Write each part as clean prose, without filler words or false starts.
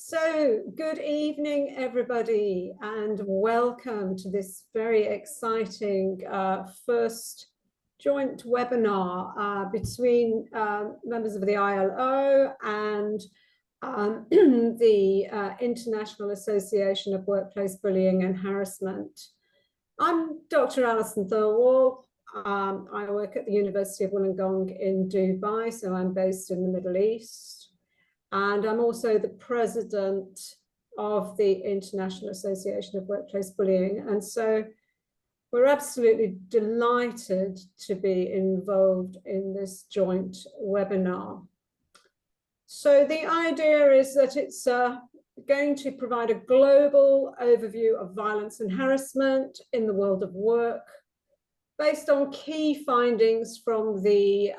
So, good evening, everybody, and welcome to this very exciting first joint webinar between members of the ILO and the International Association of Workplace Bullying and Harassment. I'm Dr. Allison Thirlwall. I work at the University of Wollongong in Dubai, so I'm based in the Middle East. And I'm also the president of the International Association of Workplace Bullying. And so we're absolutely delighted to be involved in this joint webinar. So the idea is that it's going to provide a global overview of violence and harassment in the world of work, based on key findings from the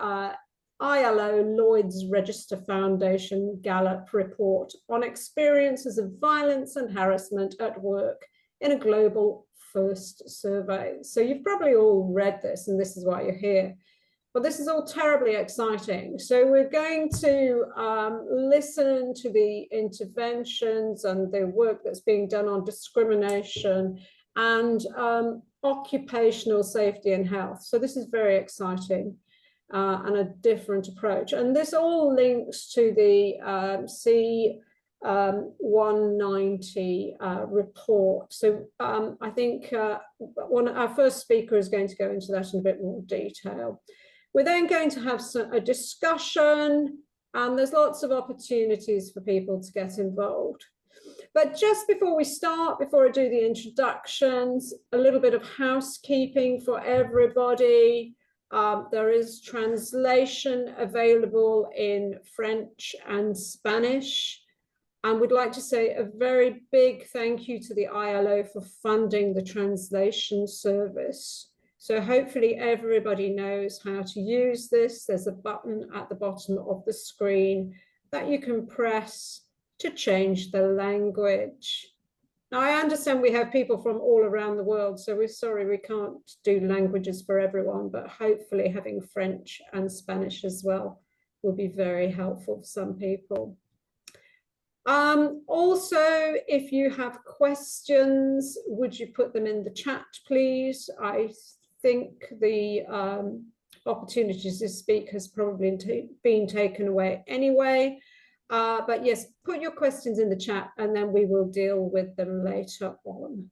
ILO-Lloyd's Register Foundation-Gallup report on experiences of violence and harassment at work in a global first survey. So you've probably all read this, and this is why you're here. But this is all terribly exciting. So we're going to listen to the interventions and the work that's being done on discrimination and occupational safety and health. So this is very exciting. And a different approach. And this all links to the C190 report. So I think our first speaker is going to go into that in a bit more detail. We're then going to have a discussion, and there's lots of opportunities for people to get involved. But just before we start, before I do the introductions, a little bit of housekeeping for everybody. There is translation available in French and Spanish. And we'd like to say a very big thank you to the ILO for funding the translation service. So hopefully everybody knows how to use this. There's a button at the bottom of the screen that you can press to change the language. Now, I understand we have people from all around the world, so we're sorry we can't do languages for everyone, but hopefully having French and Spanish as well will be very helpful for some people. Also, if you have questions, would you put them in the chat, please? I think the opportunity to speak has probably been taken away anyway. But yes, put your questions in the chat and then we will deal with them later on.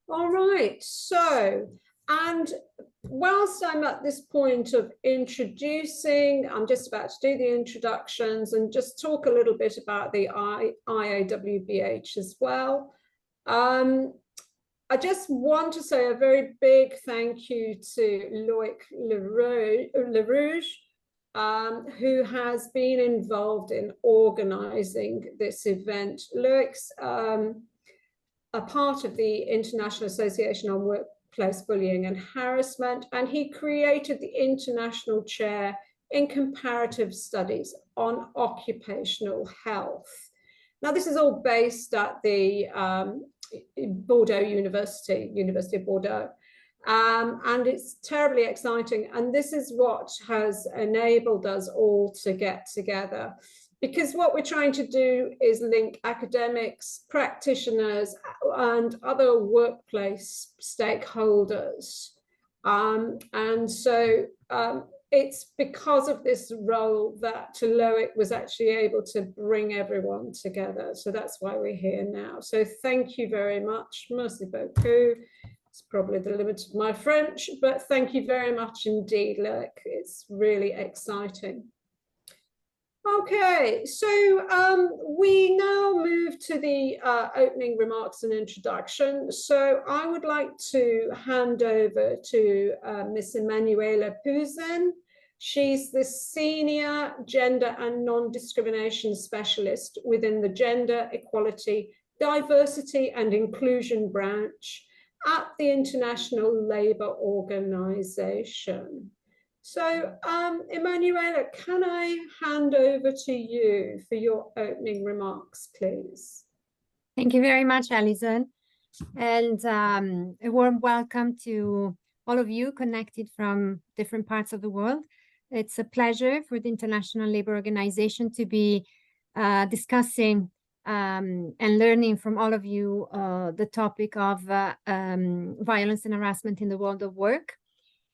All right, so, and whilst I'm at this point of introducing, I'm just about to do the introductions and just talk a little bit about the IAWBH as well. I just want to say a very big thank you to Loïc Lerouge, who has been involved in organizing this event. Loïc's a part of the International Association on Workplace Bullying and Harassment, and he created the International Chair in Comparative Studies on Occupational Health. Now, this is all based at the Bordeaux University of Bordeaux. And it's terribly exciting. And this is what has enabled us all to get together. Because what we're trying to do is link academics, practitioners, and other workplace stakeholders. And so it's because of this role that Loïc was actually able to bring everyone together. So that's why we're here now. So thank you very much. Merci beaucoup. It's probably the limit of my French, but thank you very much indeed, Loïc. It's really exciting. Okay, so we now move to the opening remarks and introduction. So I would like to hand over to Miss Emanuela Pozzan. She's the Senior Gender and Non-Discrimination Specialist within the Gender, Equality, Diversity and Inclusion branch at the International Labour Organization. So, Emanuela, can I hand over to you for your opening remarks, please? Thank you very much, Alison. And a warm welcome to all of you connected from different parts of the world. It's a pleasure for the International Labour Organization to be discussing and learning from all of you the topic of violence and harassment in the world of work.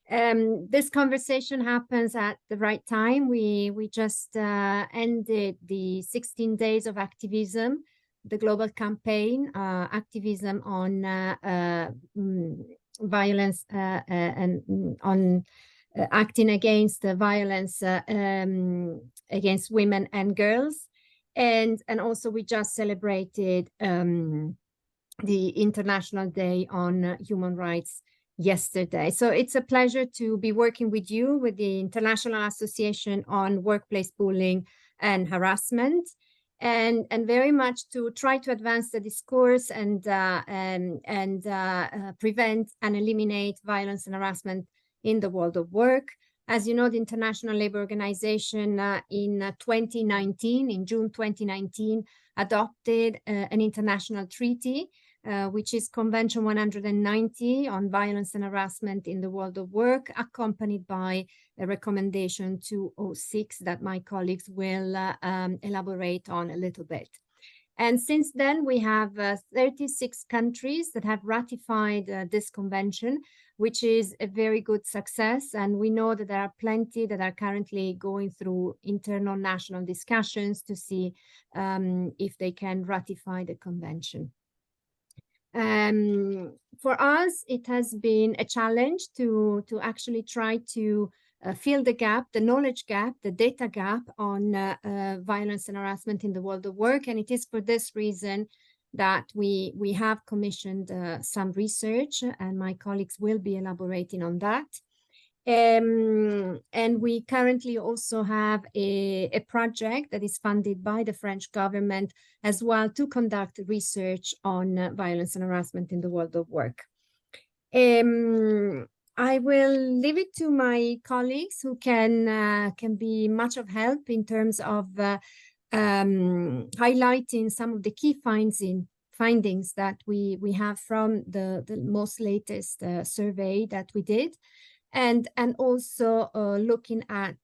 This conversation happens at the right time. We just ended the 16 Days of Activism, the global campaign, activism on violence and on acting against the violence against women and girls. And also we just celebrated the International Day on Human Rights yesterday. So it's a pleasure to be working with you, with the International Association on Workplace Bullying and Harassment, and very much to try to advance the discourse and prevent and eliminate violence and harassment in the world of work. As you know, the International Labour Organization in 2019, in June 2019, adopted an international treaty, which is Convention 190 on violence and harassment in the world of work, accompanied by a recommendation 206 that my colleagues will elaborate on a little bit. And since then, we have 36 countries that have ratified this convention, which is a very good success. And we know that there are plenty that are currently going through internal national discussions to see if they can ratify the convention. For us, it has been a challenge to actually try to fill the gap, the knowledge gap, the data gap on violence and harassment in the world of work. And it is for this reason that we have commissioned some research, and my colleagues will be elaborating on that. And we currently also have a project that is funded by the French government as well to conduct research on violence and harassment in the world of work. I will leave it to my colleagues who can be much of help in terms of highlighting some of the key findings that we have from the most latest survey that we did. And also looking at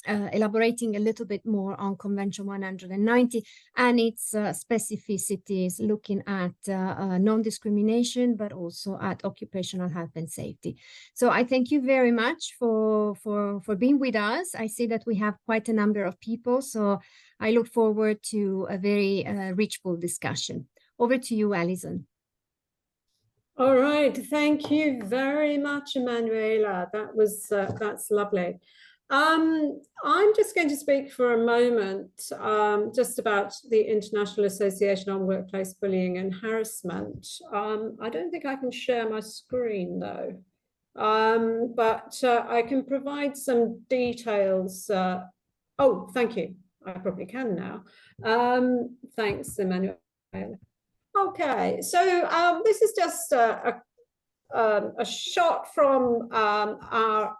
elaborating a little bit more on Convention 190 and its specificities, looking at non-discrimination, but also at occupational health and safety. So I thank you very much for being with us. I see that we have quite a number of people, so I look forward to a very reachful discussion. Over to you, Alison. All right, thank you very much, Emanuela. That's lovely. I'm just going to speak for a moment just about the International Association on Workplace Bullying and Harassment. I don't think I can share my screen though, but I can provide some details. Oh, thank you. I probably can now. Thanks, Emanuela. Okay, so this is just a shot from our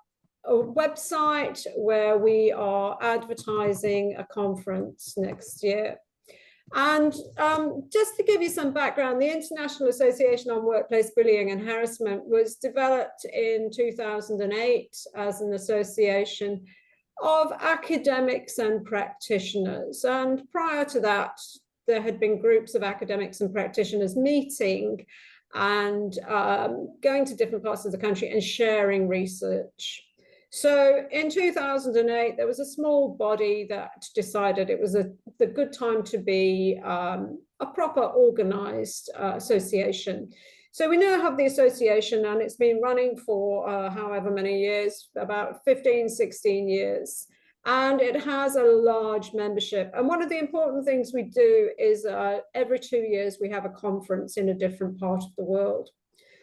website where we are advertising a conference next year. And just to give you some background, the International Association on Workplace Bullying and Harassment was developed in 2008 as an association of academics and practitioners. And prior to that, there had been groups of academics and practitioners meeting and going to different parts of the country and sharing research. So in 2008, there was a small body that decided it was the good time to be a proper organized association. So we now have the association, and it's been running for however many years, about 15, 16 years. And it has a large membership. And one of the important things we do is every 2 years, we have a conference in a different part of the world.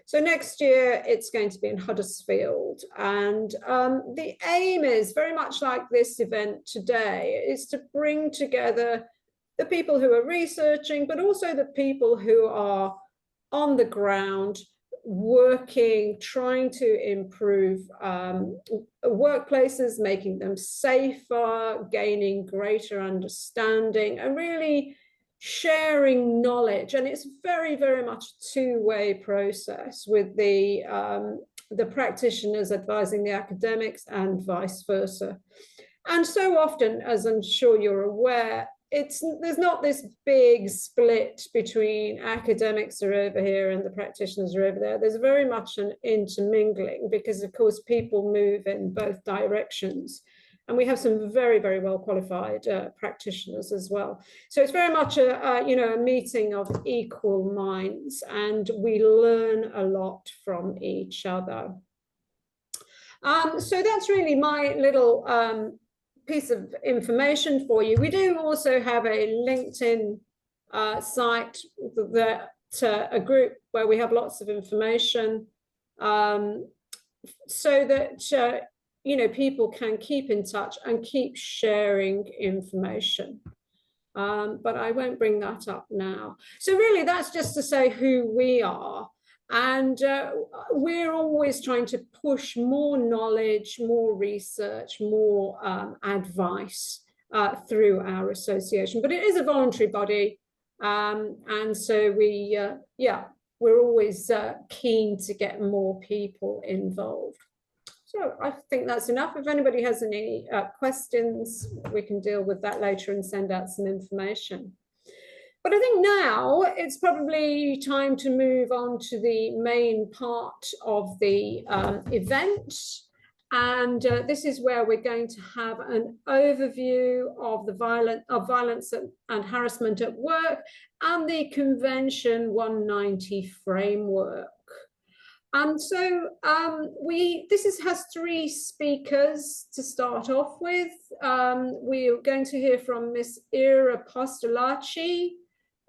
So next year, it's going to be in Huddersfield. And the aim is very much like this event today, is to bring together the people who are researching, but also the people who are on the ground, working, trying to improve workplaces, making them safer, gaining greater understanding, and really sharing knowledge. And it's very, very much a two-way process with the practitioners advising the academics and vice versa. And so often, as I'm sure you're aware, there's not this big split between academics are over here and the practitioners are over there. There's very much an intermingling because, of course, people move in both directions. And we have some very, very well qualified practitioners as well. So it's very much a meeting of equal minds, and we learn a lot from each other. So that's really my little piece of information for you. We do also have a LinkedIn site, that a group where we have lots of information, so that people can keep in touch and keep sharing information. But I won't bring that up now. So really, that's just to say who we are. And we're always trying to push more knowledge, more research, more advice through our association. But it is a voluntary body. And so we're always keen to get more people involved. So I think that's enough. If anybody has any questions, we can deal with that later and send out some information. But I think now it's probably time to move on to the main part of the event. And this is where we're going to have an overview of the violence and harassment at work and the Convention 190 framework. So this has three speakers to start off with. We're going to hear from Miss Ira Postolacci,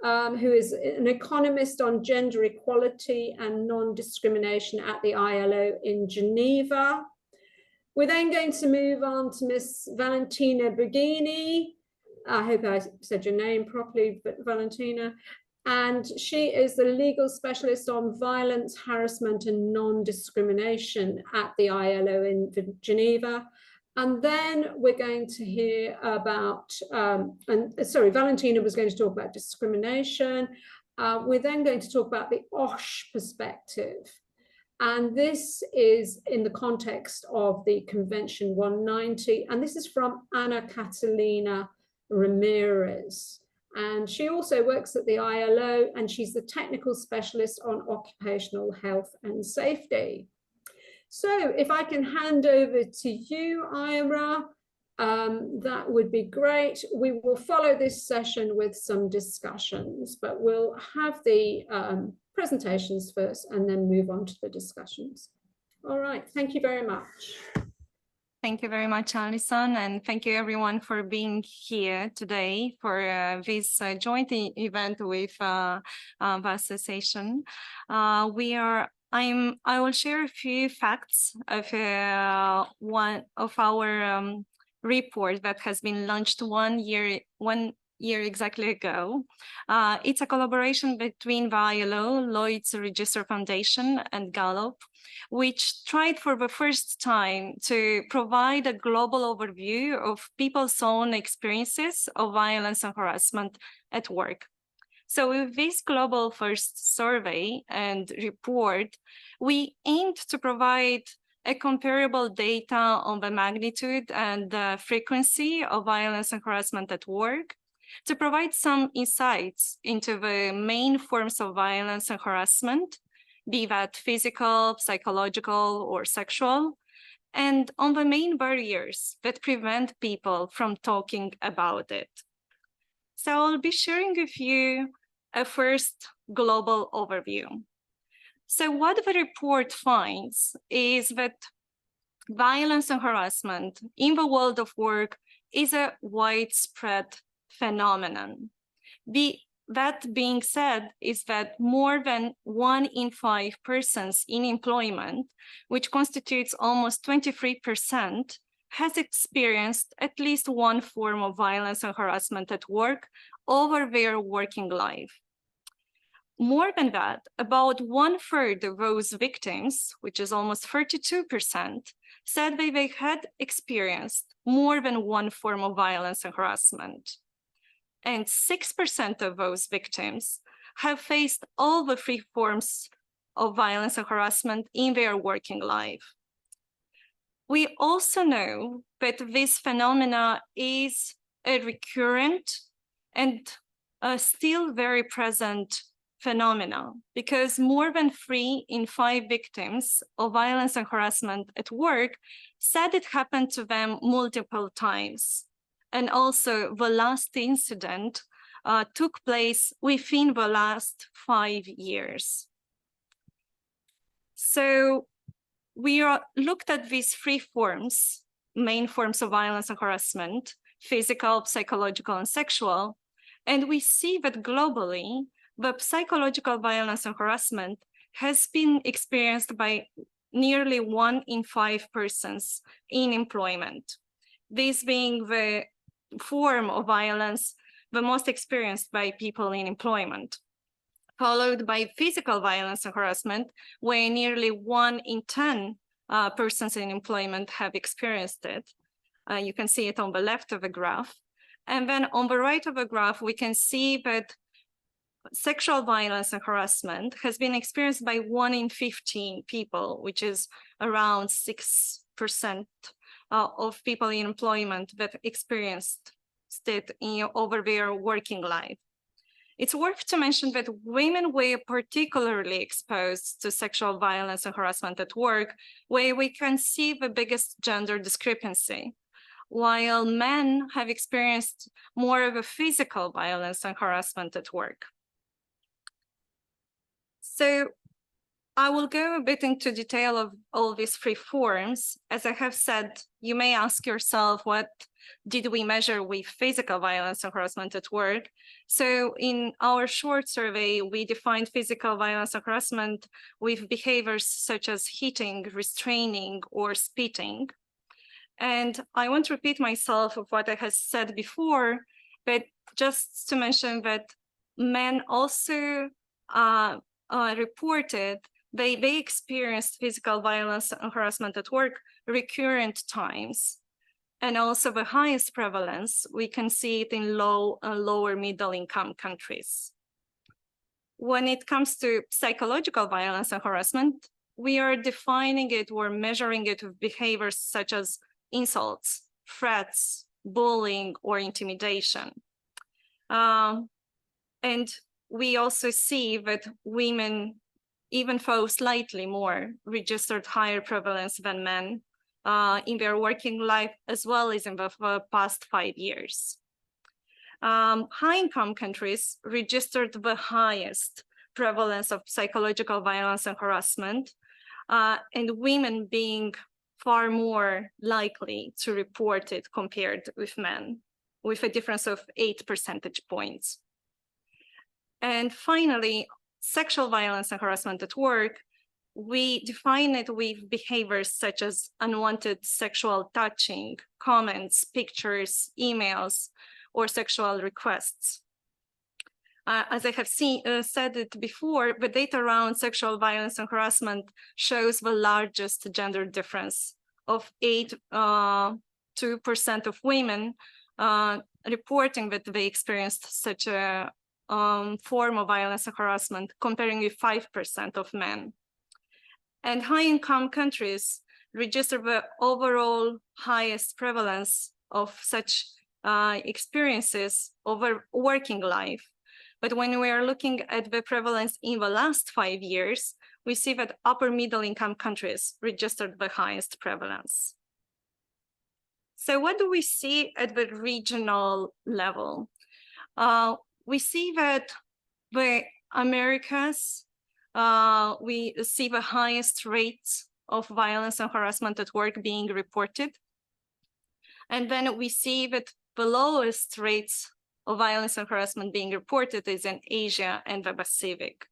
who is an economist on gender equality and non-discrimination at the ILO in Geneva. We're then going to move on to Miss Valentina Berghini. I hope I said your name properly, but Valentina. And she is the legal specialist on violence, harassment, and non-discrimination at the ILO in Geneva. And then we're going to hear about, Valentina was going to talk about discrimination. We're then going to talk about the OSH perspective. And this is in the context of the Convention 190. And this is from Ana Catalina Ramirez. And she also works at the ILO, and she's the technical specialist on occupational health and safety. So if I can hand over to you, Ira, that would be great. We will follow this session with some discussions, but we'll have the presentations first and then move on to the discussions. All right, thank you very much. Thank you very much, Alison, and thank you everyone for being here today for this joint event with the association. I will share a few facts of one of our report that has been launched one year exactly ago. It's a collaboration between the ILO-Lloyd's Register Foundation and Gallup, which tried for the first time to provide a global overview of people's own experiences of violence and harassment at work. So with this global first survey and report, we aimed to provide a comparable data on the magnitude and the frequency of violence and harassment at work, to provide some insights into the main forms of violence and harassment, be that physical, psychological, or sexual, and on the main barriers that prevent people from talking about it. So I'll be sharing with you a first global overview. So what the report finds is that violence and harassment in the world of work is a widespread phenomenon. That being said, is that more than 1 in 5 persons in employment, which constitutes almost 23%, has experienced at least one form of violence and harassment at work over their working life. More than that, about 1/3 of those victims, which is almost 32%, said that they had experienced more than one form of violence and harassment. And 6% of those victims have faced all the 3 forms of violence and harassment in their working life. We also know that this phenomena is a recurrent and still very present phenomena, because more than 3 in 5 victims of violence and harassment at work said it happened to them multiple times. And also the last incident took place within the last 5 years. So we looked at these 3 forms, main forms of violence and harassment: physical, psychological, and sexual. And we see that globally, the psychological violence and harassment has been experienced by nearly 1 in 5 persons in employment. This being the form of violence the most experienced by people in employment, followed by physical violence and harassment, where nearly 1 in 10 persons in employment have experienced it. You can see it on the left of the graph. And then on the right of the graph, we can see that sexual violence and harassment has been experienced by 1 in 15 people, which is around 6% of people in employment that experienced it over their working life. It's worth to mention that women were particularly exposed to sexual violence and harassment at work, where we can see the biggest gender discrepancy, while men have experienced more of a physical violence and harassment at work. So I will go a bit into detail of all these 3 forms. As I have said, you may ask yourself, what did we measure with physical violence and harassment at work? So in our short survey, we defined physical violence and harassment with behaviors such as hitting, restraining, or spitting. And I won't repeat myself of what I have said before, but just to mention that men also reported they experienced physical violence and harassment at work recurrent times. And also the highest prevalence, we can see it in low and lower middle income countries. When it comes to psychological violence and harassment, we are defining it or measuring it with behaviors such as insults, threats, bullying, or intimidation. And we also see that women, even though slightly more, registered higher prevalence than men in their working life, as well as in the past 5 years. High-income countries registered the highest prevalence of psychological violence and harassment, and women being far more likely to report it compared with men, with a difference of 8 percentage points. And finally, sexual violence and harassment at work, we define it with behaviors such as unwanted sexual touching, comments, pictures, emails, or sexual requests. As I have said it before, the data around sexual violence and harassment shows the largest gender difference of 2% of women reporting that they experienced such a form of violence and harassment, comparing with 5% of men. And high-income countries register the overall highest prevalence of such experiences over working life. But when we are looking at the prevalence in the last 5 years, we see that upper middle income countries registered the highest prevalence. So what do we see at the regional level? We see that the Americas, we see the highest rates of violence and harassment at work being reported. And then we see that the lowest rates of violence and harassment being reported is in Asia and the Pacific.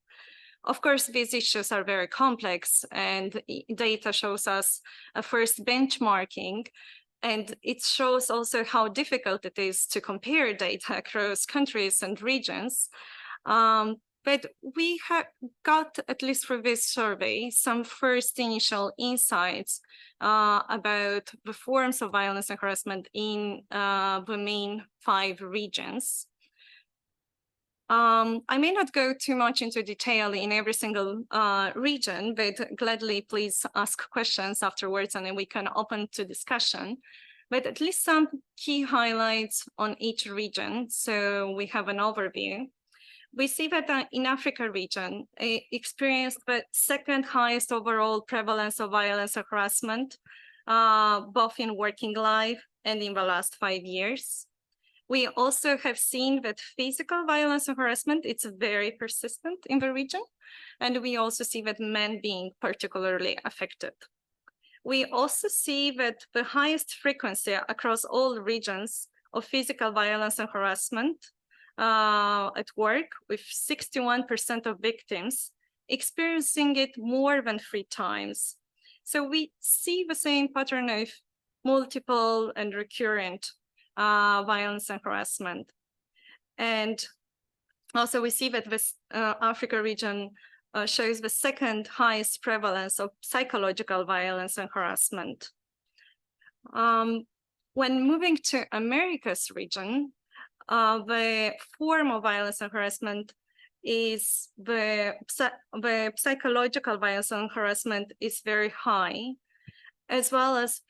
Of course, these issues are very complex, and data shows us a first benchmarking, and it shows also how difficult it is to compare data across countries and regions. But we have got, at least for this survey, some first initial insights about the forms of violence and harassment in the main 5 regions. I may not go too much into detail in every single region, but gladly please ask questions afterwards and then we can open to discussion. but at least some key highlights on each region. So we have an overview. We see that in Africa region, experienced the second highest overall prevalence of violence and harassment, both in working life and in the last 5 years. We also have seen that physical violence and harassment, it's very persistent in the region. And we also see that men being particularly affected. We also see that the highest frequency across all regions of physical violence and harassment at work, with 61% of victims experiencing it more than 3 times. So we see the same pattern of multiple and recurrent violence and harassment. And also we see that this Africa region shows the second highest prevalence of psychological violence and harassment. When moving to Americas region, the form of violence and harassment is the psychological violence and harassment is very high, as well as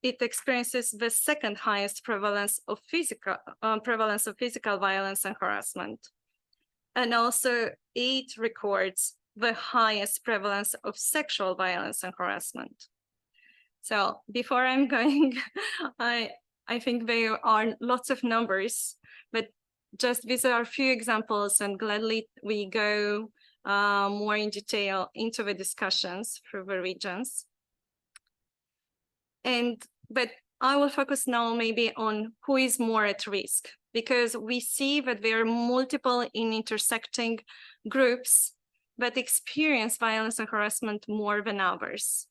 it experiences the second highest prevalence of physical violence and harassment. And also it records the highest prevalence of sexual violence and harassment. So before I'm going, I think there are lots of numbers, but just these are a few examples, and gladly we go more in detail into the discussions for the regions. But I will focus now maybe on who is more at risk, because we see that there are multiple and intersecting groups that experience violence and harassment more than others.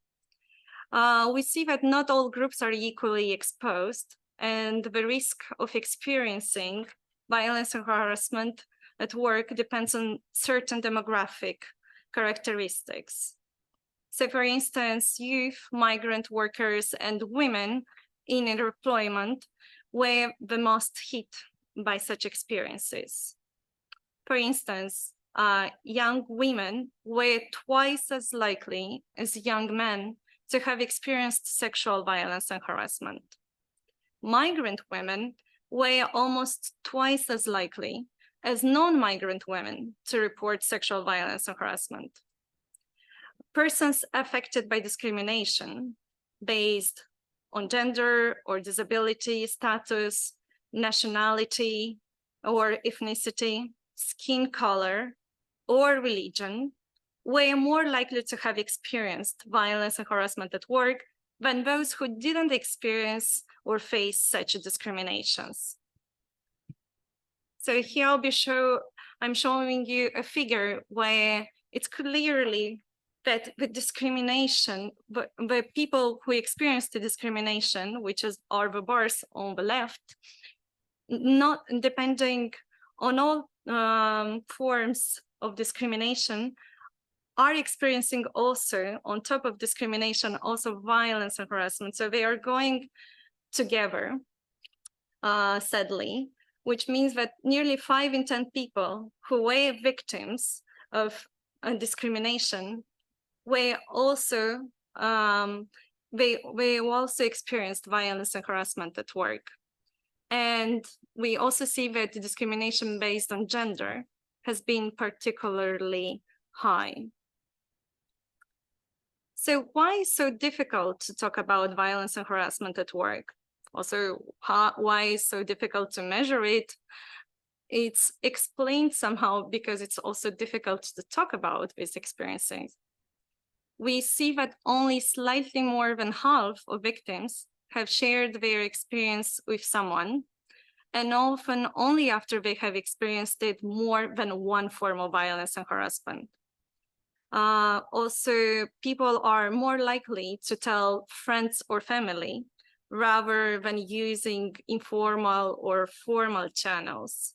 We see that not all groups are equally exposed, and the risk of experiencing violence and harassment at work depends on certain demographic characteristics. So for instance, youth, migrant workers, and women in employment were the most hit by such experiences. For instance, young women were twice as likely as young men to have experienced sexual violence and harassment. Migrant women were almost twice as likely as non-migrant women to report sexual violence and harassment. Persons affected by discrimination based on gender or disability status, nationality or ethnicity, skin color, or religion were more likely to have experienced violence and harassment at work than those who didn't experience or face such discriminations. So here I'm showing you a figure where it's clearly that the discrimination, the people who experience the discrimination, which are the bars on the left, not depending on all forms of discrimination, are experiencing also, on top of discrimination, also violence and harassment. So they are going together, sadly, which means that nearly 5 in 10 people who were victims of discrimination were also they also experienced violence and harassment at work. And we also see that the discrimination based on gender has been particularly high. So why is it so difficult to talk about violence and harassment at work? Also, why is it so difficult to measure it? It's explained somehow because it's also difficult to talk about these experiences. We see that only slightly more than half of victims have shared their experience with someone, and often only after they have experienced it more than one form of violence and harassment. Also, people are more likely to tell friends or family rather than using informal or formal channels.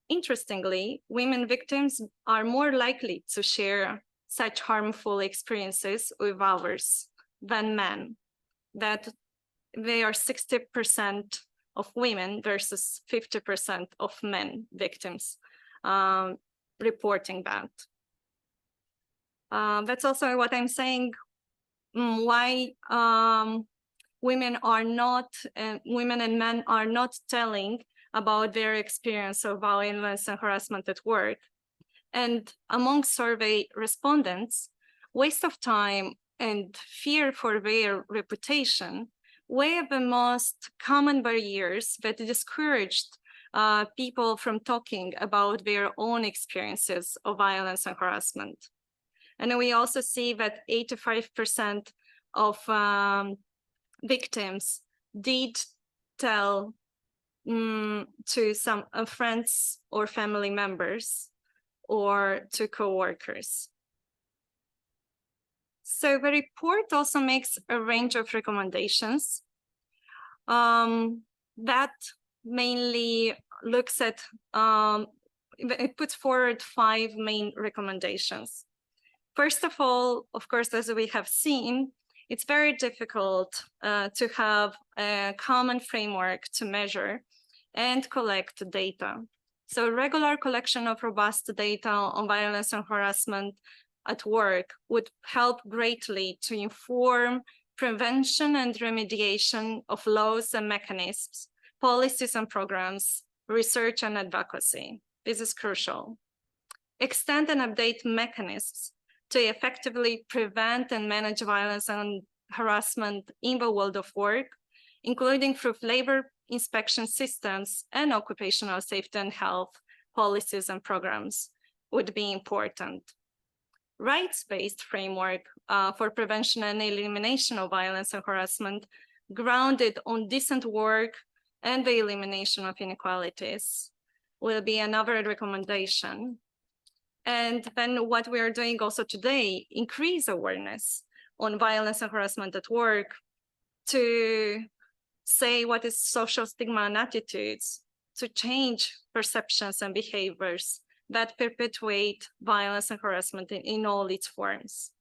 Interestingly, women victims are more likely to share such harmful experiences with others than men, that they are 60% of women versus 50% of men victims reporting that. That's also what I'm saying, why women and men are not telling about their experience of violence and harassment at work. And among survey respondents, waste of time and fear for their reputation were the most common barriers that discouraged people from talking about their own experiences of violence and harassment. And we also see that 85% of victims did tell to some friends or family members or to co-workers. So the report also makes a range of recommendations that mainly looks at, it puts forward 5 main recommendations. First of all, of course, as we have seen, it's very difficult to have a common framework to measure and collect data. So regular collection of robust data on violence and harassment at work would help greatly to inform prevention and remediation of laws and mechanisms, policies and programs, research and advocacy. This is crucial. Extend and update mechanisms to effectively prevent and manage violence and harassment in the world of work, including through labor inspection systems and occupational safety and health policies and programs would be important. Rights-based framework for prevention and elimination of violence and harassment grounded on decent work and the elimination of inequalities will be another recommendation. And then what we are doing also today, increase awareness on violence and harassment at work to say what is social stigma and attitudes, to change perceptions and behaviors that perpetuate violence and harassment in all its forms.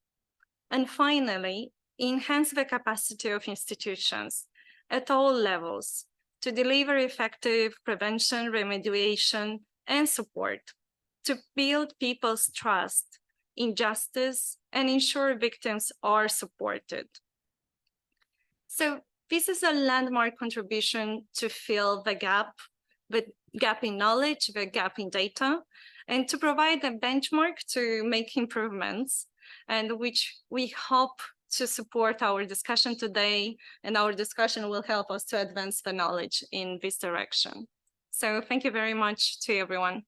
And finally, enhance the capacity of institutions at all levels to deliver effective prevention, remediation, and support to build people's trust in justice and ensure victims are supported. So this is a landmark contribution to fill the gap in knowledge, the gap in data, and to provide a benchmark to make improvements, and which we hope to support our discussion today, and our discussion will help us to advance the knowledge in this direction. So thank you very much to everyone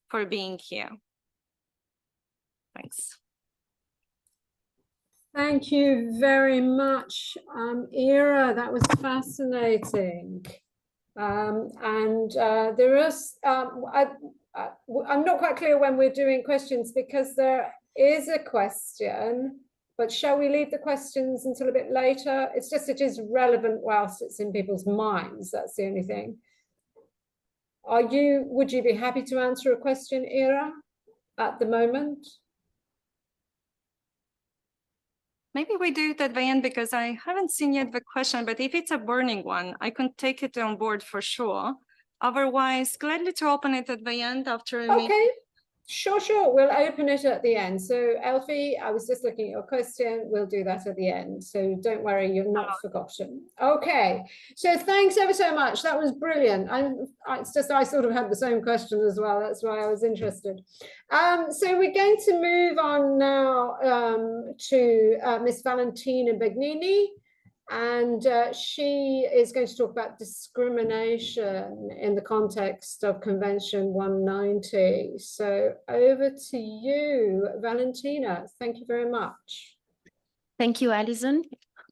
for being here. Thanks. Thank you very much, Ira. That was fascinating. There is, I'm not quite clear when we're doing questions because there is a question, but shall we leave the questions until a bit later? It's just, it is relevant whilst it's in people's minds. That's the only thing. Would you be happy to answer a question, Ira, at the moment? Maybe we do it at the end because I haven't seen yet the question, but if it's a burning one, I can take it on board for sure. Otherwise, gladly to open it at the end after me. Okay, sure. We'll open it at the end. So Elfie, I was just looking at your question. We'll do that at the end. So don't worry, you're not forgotten. Okay, so thanks ever so much. That was brilliant. It's just I sort of had the same question as well. That's why I was interested. So we're going to move on now to Miss Valentina Begnini. And she is going to talk about discrimination in the context of Convention 190. So over to you, Valentina. Thank you very much. Thank you, Alison.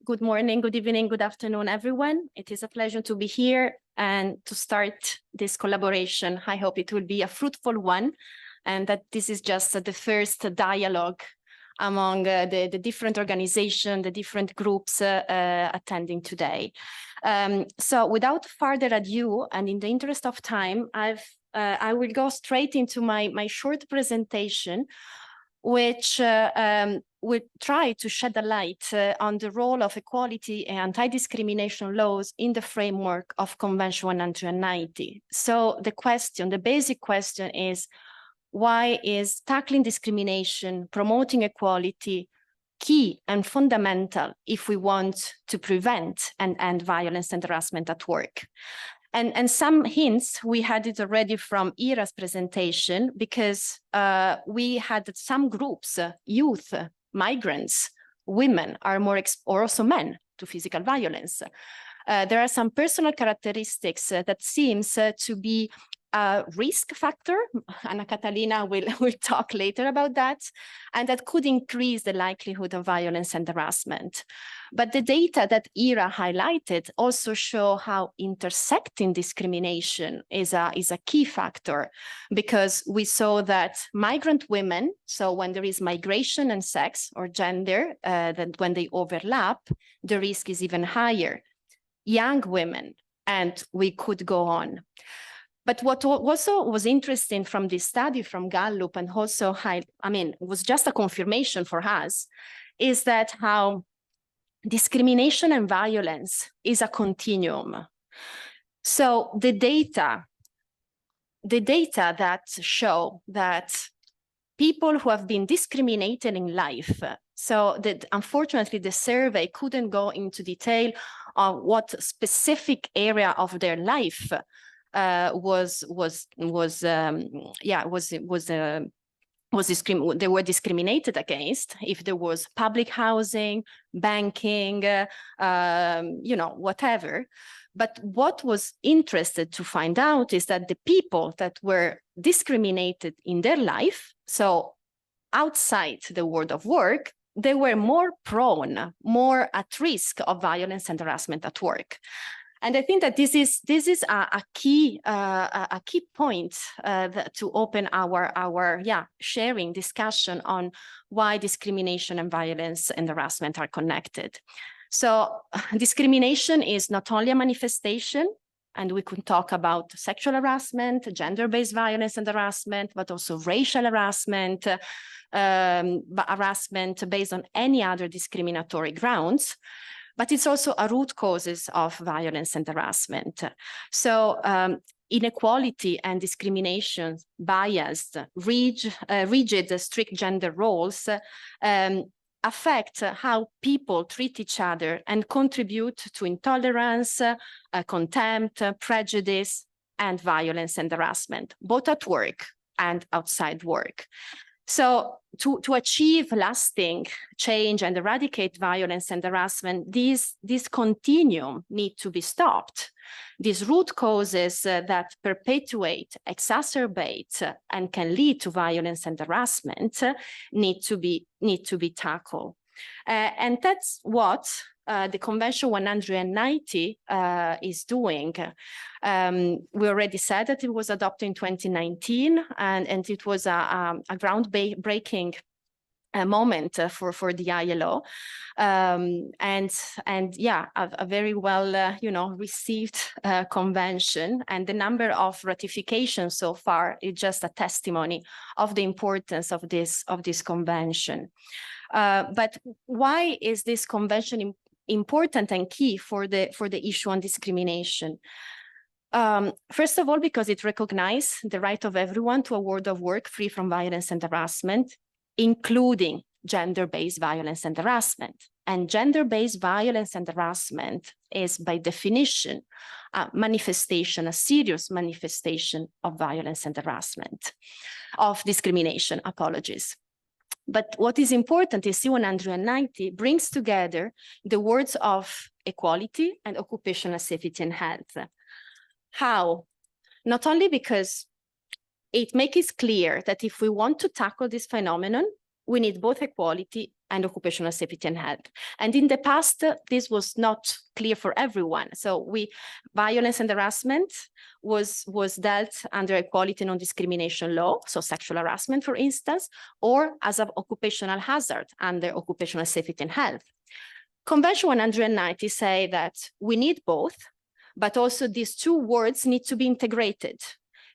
Good morning, good evening, good afternoon, everyone. It is a pleasure to be here and to start this collaboration. I hope it will be a fruitful one and that this is just the first dialogue among the different organizations, the different groups attending today. So without further ado, and in the interest of time, I will go straight into my short presentation, which will try to shed a light on the role of equality and anti-discrimination laws in the framework of Convention 190. So the basic question is, why is tackling discrimination, promoting equality, key and fundamental if we want to prevent and end violence and harassment at work. And some hints, we had it already from Ira's presentation, because we had some groups, youth, migrants, women are more, or also men, to physical violence. There are some personal characteristics that seems to be a risk factor. Anna Catalina will talk later about that, and that could increase the likelihood of violence and harassment. But the data that Ira highlighted also show how intersecting discrimination is a key factor, because we saw that migrant women, so when there is migration and sex or gender, that when they overlap, the risk is even higher. Young women, and we could go on. But what also was interesting from this study from Gallup, and also, was just a confirmation for us, is that how discrimination and violence is a continuum. So the data that show that people who have been discriminated in life, so that unfortunately the survey couldn't go into detail on what specific area of their life they were discriminated against, if there was public housing, banking, whatever. But what was interested to find out is that the people that were discriminated in their life, so outside the world of work, they were more prone, more at risk of violence and harassment at work. And I think that this is a key point to open our sharing discussion on why discrimination and violence and harassment are connected. So discrimination is not only a manifestation, and we could talk about sexual harassment, gender-based violence and harassment, but also racial harassment, harassment based on any other discriminatory grounds. But it's also a root causes of violence and harassment. So inequality and discrimination, biased, rigid, strict gender roles affect how people treat each other and contribute to intolerance, contempt, prejudice, and violence and harassment, both at work and outside work. So to achieve lasting change and eradicate violence and harassment, this continuum need to be stopped. These root causes that perpetuate, exacerbate, and can lead to violence and harassment need to be tackled. And that's what the Convention 190 is doing. We already said that it was adopted in 2019, and it was a groundbreaking moment for the ILO, and a very well received convention, and the number of ratifications so far is just a testimony of the importance of this convention. But why is this convention important and key for the issue on discrimination? First of all, because it recognizes the right of everyone to a world of work free from violence and harassment, including gender-based violence and harassment. And gender-based violence and harassment is by definition a serious manifestation of violence and harassment, of discrimination, apologies. But what is important is C-190 brings together the words of equality and occupational safety and health. How? Not only because it makes it clear that if we want to tackle this phenomenon, we need both equality and occupational safety and health. And in the past, this was not clear for everyone. So violence and harassment was dealt under equality and non-discrimination law, so sexual harassment, for instance, or as an occupational hazard under occupational safety and health. Convention 190 say that we need both, but also these two words need to be integrated.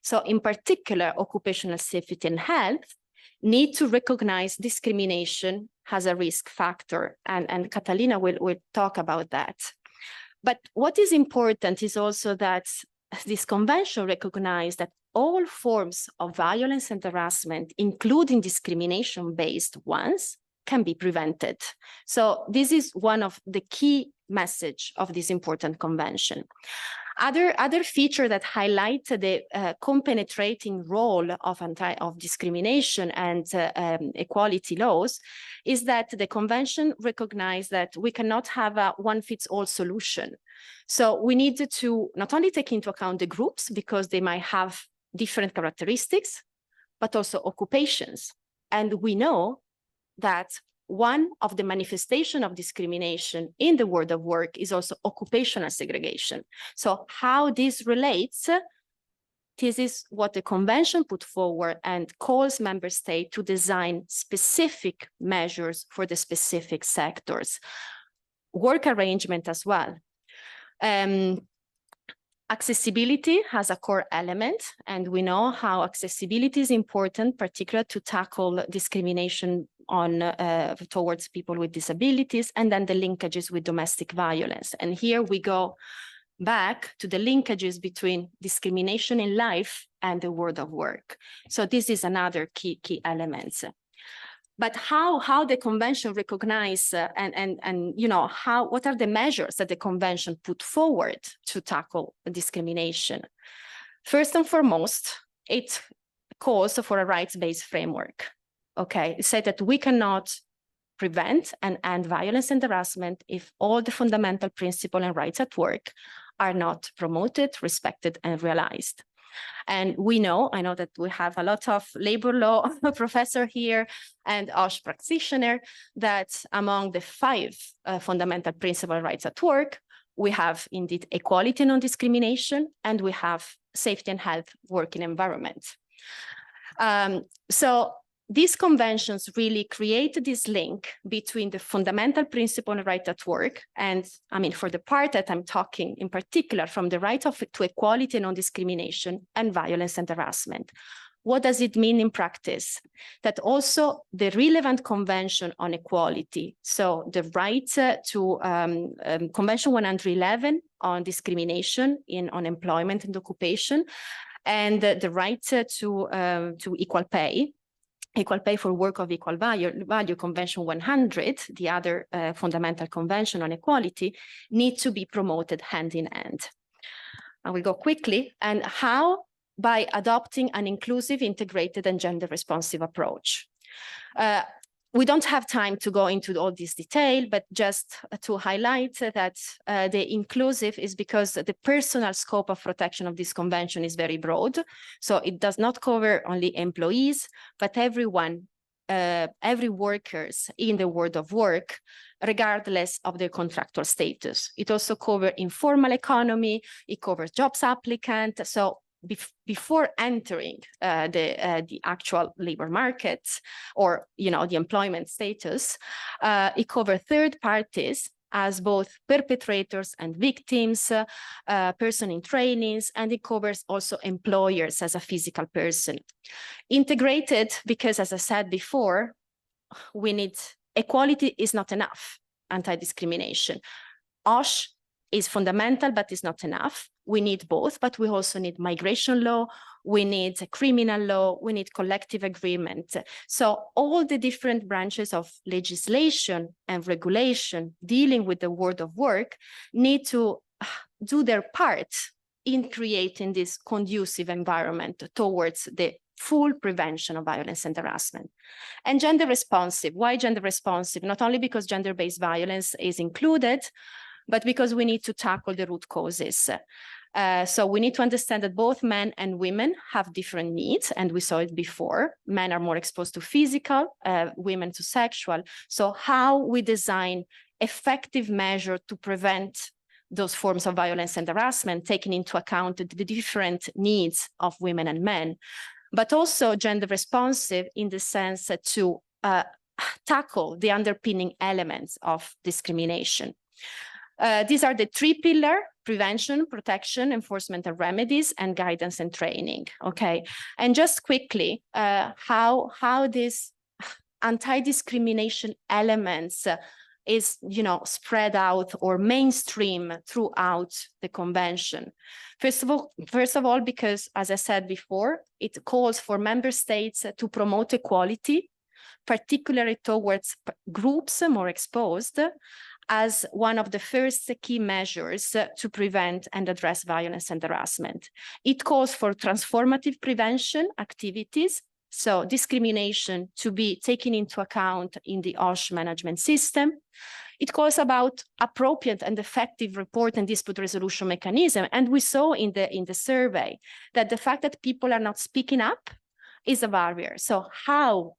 So in particular, occupational safety and health need to recognize discrimination as a risk factor, and Catalina will talk about that. But what is important is also that this convention recognizes that all forms of violence and harassment, including discrimination-based ones, can be prevented. So this is one of the key message of this important convention. Other feature that highlight the compenetrating role of discrimination and equality laws is that the convention recognized that we cannot have a one-fits-all solution. So we need to not only take into account the groups because they might have different characteristics, but also occupations. And we know that one of the manifestations of discrimination in the world of work is also occupational segregation. So how this relates, this is what the convention put forward and calls member states to design specific measures for the specific sectors. Work arrangement as well. Accessibility has a core element, and we know how accessibility is important, particularly to tackle discrimination towards people with disabilities, and then the linkages with domestic violence. And here we go back to the linkages between discrimination in life and the world of work. So this is another key element. But how the convention recognize and you know what are the measures that the convention put forward to tackle discrimination? First and foremost, it calls for a rights-based framework. Okay, it said that we cannot prevent and end violence and harassment if all the fundamental principles and rights at work are not promoted, respected, and realized. And I know that we have a lot of labor law professor here and OSH practitioner, that among the 5 fundamental principal rights at work, we have indeed equality and non-discrimination, and we have safety and health working environment. So these conventions really create this link between the fundamental principle and right at work. And I mean, for the part that I'm talking in particular from the right to equality and non-discrimination and violence and harassment. What does it mean in practice? That also the relevant convention on equality, so the right to Convention 111 on discrimination on employment and occupation, and the right to equal pay for work of equal value, Convention 100, the other fundamental convention on equality, need to be promoted hand in hand. I will go quickly. And how? By adopting an inclusive, integrated, and gender-responsive approach. We don't have time to go into all this detail, but just to highlight that the inclusive is because the personal scope of protection of this convention is very broad. So it does not cover only employees, but everyone, every workers in the world of work, regardless of their contractual status. It also covers informal economy, it covers jobs applicant. So before entering the actual labor market or the employment status, it covers third parties as both perpetrators and victims, person in trainings, and it covers also employers as a physical person. Integrated because, as I said before, we need equality is not enough, anti-discrimination. OSH is fundamental, but it's not enough. We need both, but we also need migration law, we need criminal law, we need collective agreement. So all the different branches of legislation and regulation dealing with the world of work need to do their part in creating this conducive environment towards the full prevention of violence and harassment. And gender responsive. Why gender responsive? Not only because gender-based violence is included, but because we need to tackle the root causes. So we need to understand that both men and women have different needs, and we saw it before. Men are more exposed to physical, women to sexual. So how we design effective measures to prevent those forms of violence and harassment, taking into account the different needs of women and men, but also gender responsive in the sense to tackle the underpinning elements of discrimination. These are the 3 pillars: prevention, protection, enforcement and remedies, and guidance and training. Okay, and just quickly, how this anti-discrimination elements is spread out or mainstream throughout the convention. First of all, because as I said before, it calls for member states to promote equality, particularly towards groups more exposed, as one of the first key measures to prevent and address violence and harassment. It calls for transformative prevention activities, so discrimination to be taken into account in the OSH management system. It calls about appropriate and effective report and dispute resolution mechanism. And we saw in the survey that the fact that people are not speaking up is a barrier. So how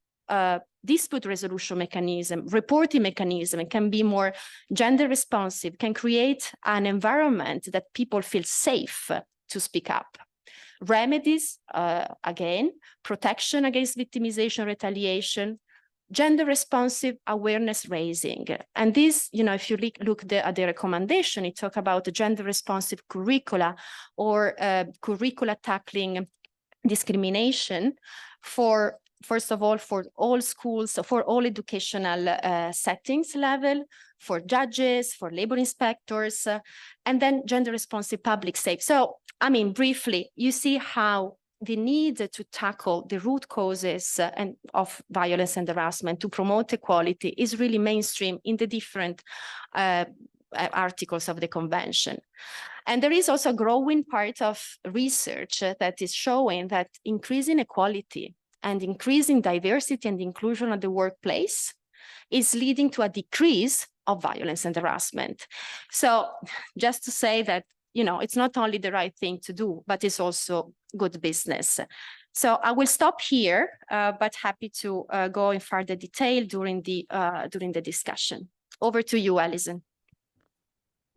dispute resolution mechanism, reporting mechanism can be more gender responsive, can create an environment that people feel safe to speak up. Remedies, again, protection against victimization, retaliation, gender responsive awareness raising. And this, if you look at the recommendation, it talks about gender responsive curricula or curricula tackling discrimination for, first of all, for all schools, for all educational settings level, for judges, for labor inspectors, and then gender responsive public safety. So, briefly, you see how the need to tackle the root causes of violence and harassment to promote equality is really mainstream in the different articles of the convention. And there is also a growing part of research that is showing that increasing equality and increasing diversity and inclusion at the workplace is leading to a decrease of violence and harassment. So just to say that, it's not only the right thing to do, but it's also good business. So I will stop here, but happy to go in further detail during the discussion. Over to you, Alison.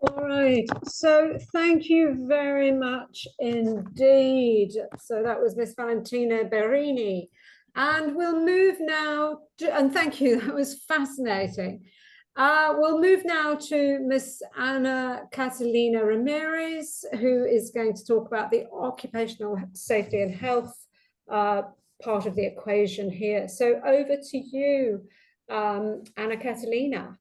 All right, so thank you very much indeed. So that was Miss Valentina Berini. And we'll move now, and thank you, that was fascinating. We'll move now to Miss Ana Catalina Ramirez, who is going to talk about the occupational safety and health part of the equation here. So over to you, Ana Catalina.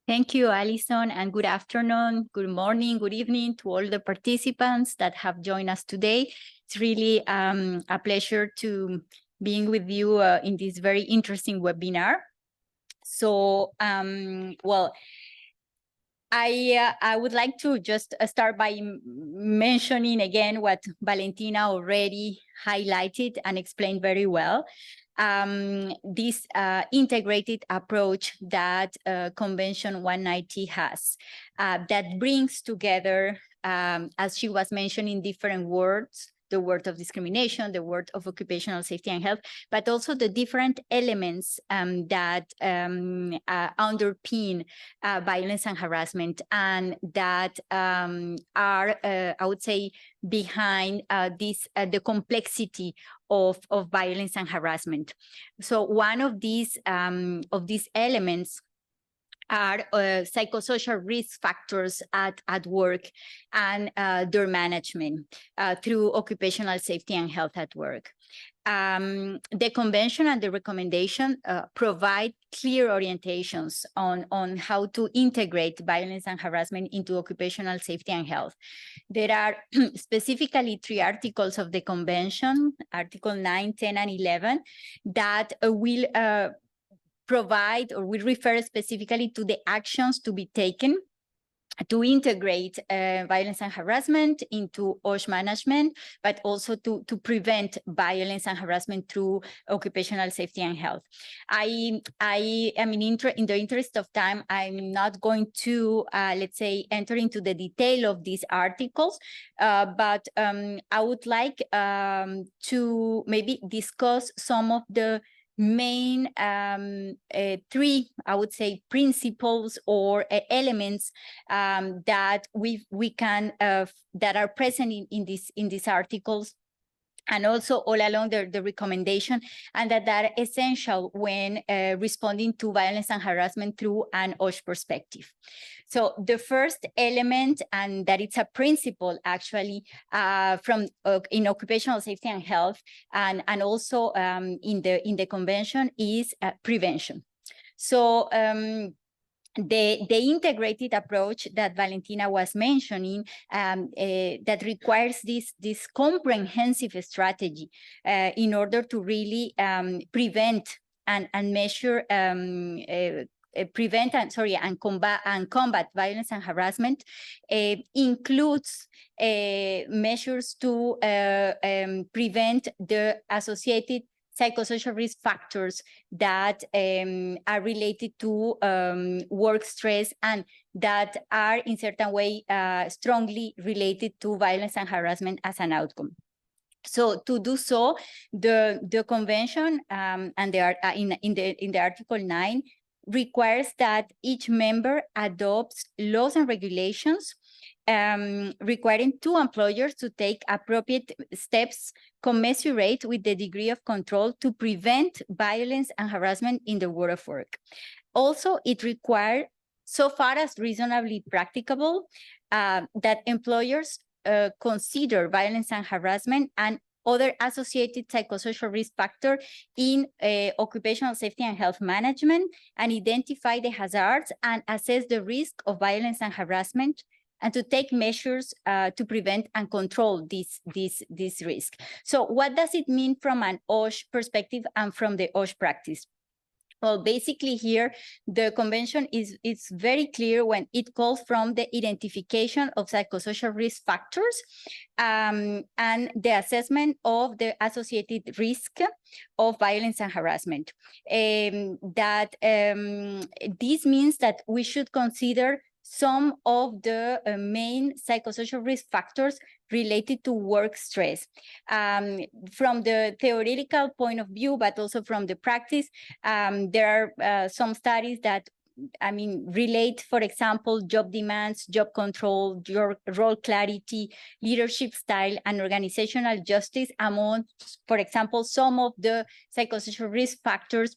Thank you, Alison, and good afternoon, good morning, good evening to all the participants that have joined us today. It's really a pleasure to being with you in this very interesting webinar. So, well, I would like to just start by mentioning again what Valentina already highlighted and explained very well. This integrated approach that Convention 190 has, that brings together, as she was mentioning, different words, the word of discrimination, the word of occupational safety and health, but also the different elements that underpin violence and harassment, and that are, I would say, behind the complexity of violence and harassment. So one of these elements are psychosocial risk factors at work and their management through occupational safety and health at work. The convention and the recommendation provide clear orientations on how to integrate violence and harassment into occupational safety and health. There are specifically 3 articles of the convention, Article 9, 10, and 11, that will provide or will refer specifically to the actions to be taken to integrate violence and harassment into OSH management, but also to prevent violence and harassment through occupational safety and health. I am in the interest of time, I'm not going to, let's say, enter into the detail of these articles, but I would like to maybe discuss some of the main 3, I would say, principles or elements that we can that are present in these articles, and also all along the recommendation, and that are essential when responding to violence and harassment through an OSH perspective. So the first element, and that it's a principle actually from in occupational safety and health, and also in the convention, is prevention. So the integrated approach that Valentina was mentioning that requires this comprehensive strategy in order to really prevent and measure and combat violence and harassment, includes measures to prevent the associated psychosocial risk factors that are related to work stress and that are in certain way strongly related to violence and harassment as an outcome. So to do so, the convention and they are in the Article 9 requires that each member adopts laws and regulations requiring two employers to take appropriate steps commensurate with the degree of control to prevent violence and harassment in the world of work. Also, it requires, so far as reasonably practicable, that employers consider violence and harassment and other associated psychosocial risk factor in occupational safety and health management, and identify the hazards and assess the risk of violence and harassment, and to take measures to prevent and control this risk. So what does it mean from an OSH perspective and from the OSH practice? Well, basically here, the convention is very clear when it calls from the identification of psychosocial risk factors and the assessment of the associated risk of violence and harassment. This means that we should consider some of the main psychosocial risk factors related to work stress. From the theoretical point of view, but also from the practice, there are some studies that relate, for example, job demands, job control, your role clarity, leadership style, and organizational justice among, for example, some of the psychosocial risk factors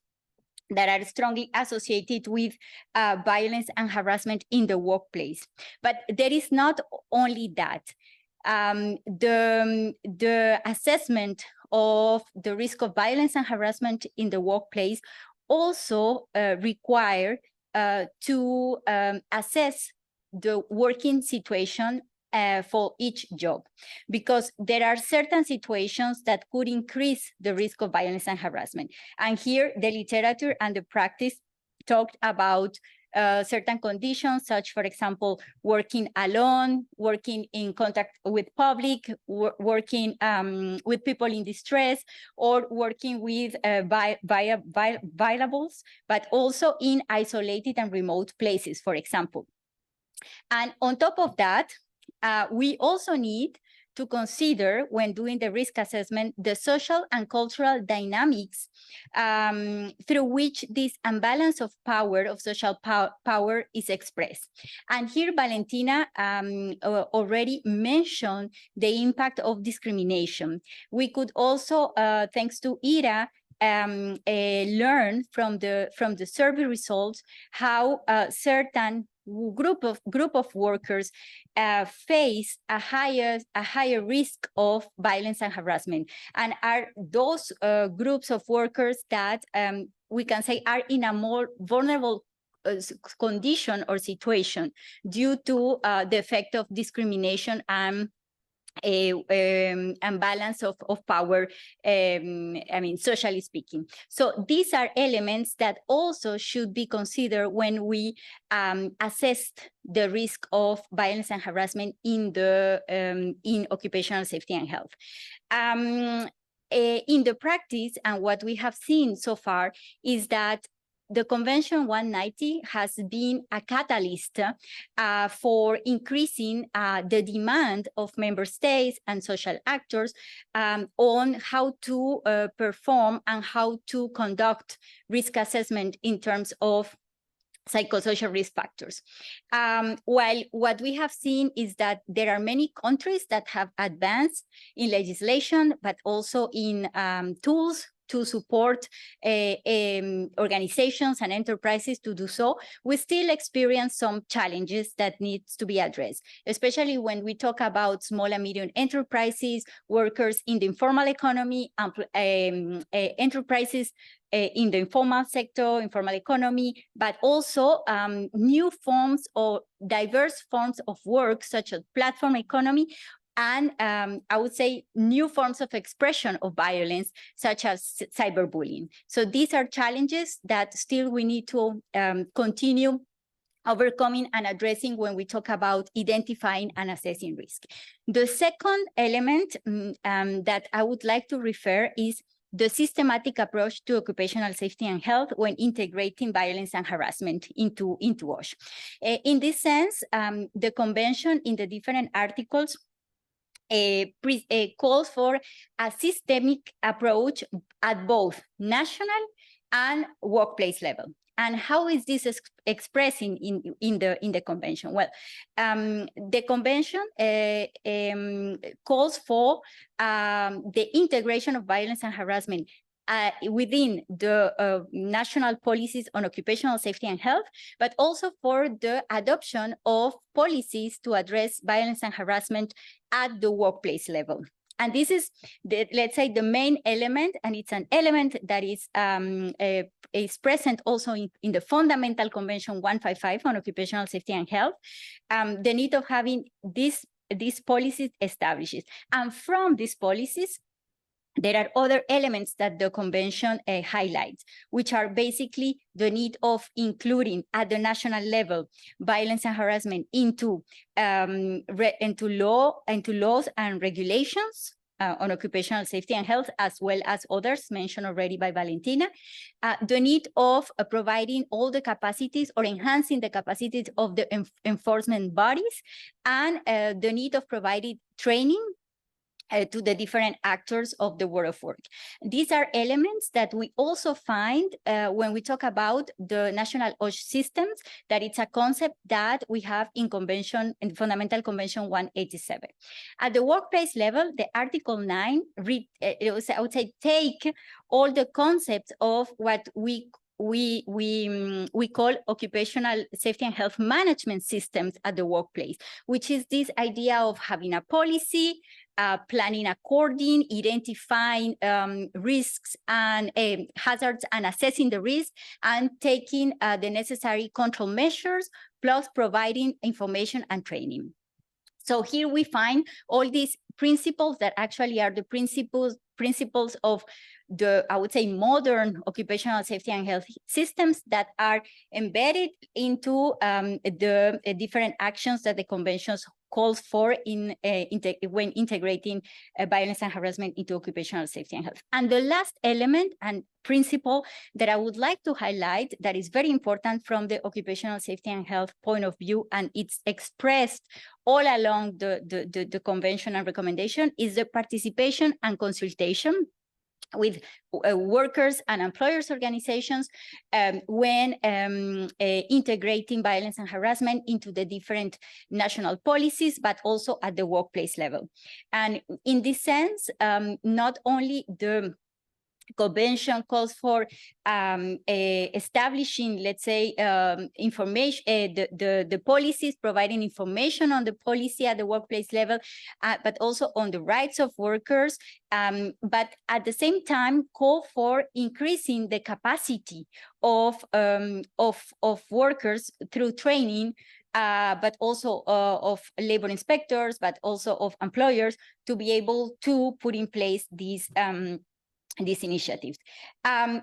that are strongly associated with violence and harassment in the workplace. But there is not only that. The assessment of the risk of violence and harassment in the workplace also require to assess the working situation for each job, because there are certain situations that could increase the risk of violence and harassment. And here the literature and the practice talked about certain conditions, such, for example, working alone, working in contact with public, working with people in distress, or working with violables, but also in isolated and remote places, for example. And on top of that, we also need to consider, when doing the risk assessment, the social and cultural dynamics through which this imbalance of power, of social power, is expressed. And here Valentina already mentioned the impact of discrimination. We could also, thanks to Ira, learn from the survey results how certain group of workers face a higher risk of violence and harassment, and are those groups of workers that we can say are in a more vulnerable condition or situation due to the effect of discrimination and balance of power, socially speaking. So these are elements that also should be considered when we assess the risk of violence and harassment in the in occupational safety and health. In the practice, and what we have seen so far is that the Convention 190 has been a catalyst for increasing the demand of member states and social actors on how to perform and how to conduct risk assessment in terms of psychosocial risk factors. While what we have seen is that there are many countries that have advanced in legislation, but also in tools to support organizations and enterprises to do so, we still experience some challenges that needs to be addressed, especially when we talk about small and medium enterprises, workers in the informal economy, enterprises in the informal sector, informal economy, but also new forms or diverse forms of work, such as platform economy, and I would say new forms of expression of violence, such as cyberbullying. So these are challenges that still we need to continue overcoming and addressing when we talk about identifying and assessing risk. The second element that I would like to refer is the systematic approach to occupational safety and health when integrating violence and harassment into OSH. In this sense, the convention in the different articles calls for a systemic approach at both national and workplace level. And how is this expressing in the convention? Well, the convention calls for the integration of violence and harassment within the national policies on occupational safety and health, but also for the adoption of policies to address violence and harassment at the workplace level. And this is, let's say, the main element, and it's an element that is present also in the Fundamental Convention 155 on occupational safety and health, the need of having these policies established. And from these policies, there are other elements that the convention highlights, which are basically the need of including at the national level violence and harassment into laws and regulations on occupational safety and health, as well as others mentioned already by Valentina. The need of providing all the capacities or enhancing the capacities of the enforcement bodies, and the need of providing training to the different actors of the world of work. These are elements that we also find when we talk about the national OSH systems, that it's a concept that we have in Fundamental Convention 187. At the workplace level, the Article 9, I would say, take all the concepts of what we call occupational safety and health management systems at the workplace, which is this idea of having a policy, planning according, identifying risks and hazards and assessing the risk, and taking the necessary control measures, plus providing information and training. So here we find all these principles that actually are the principles of the, I would say, modern occupational safety and health systems that are embedded into the different actions that the conventions calls for when integrating violence and harassment into occupational safety and health. And the last element and principle that I would like to highlight that is very important from the occupational safety and health point of view, and it's expressed all along the convention and recommendation, is the participation and consultation with workers and employers organizations when integrating violence and harassment into the different national policies, but also at the workplace level. And in this sense, not only the convention calls for establishing, let's say, information, the policies, providing information on the policy at the workplace level, but also on the rights of workers, but at the same time call for increasing the capacity of workers through training, but also of labor inspectors, but also of employers, to be able to put in place these initiatives.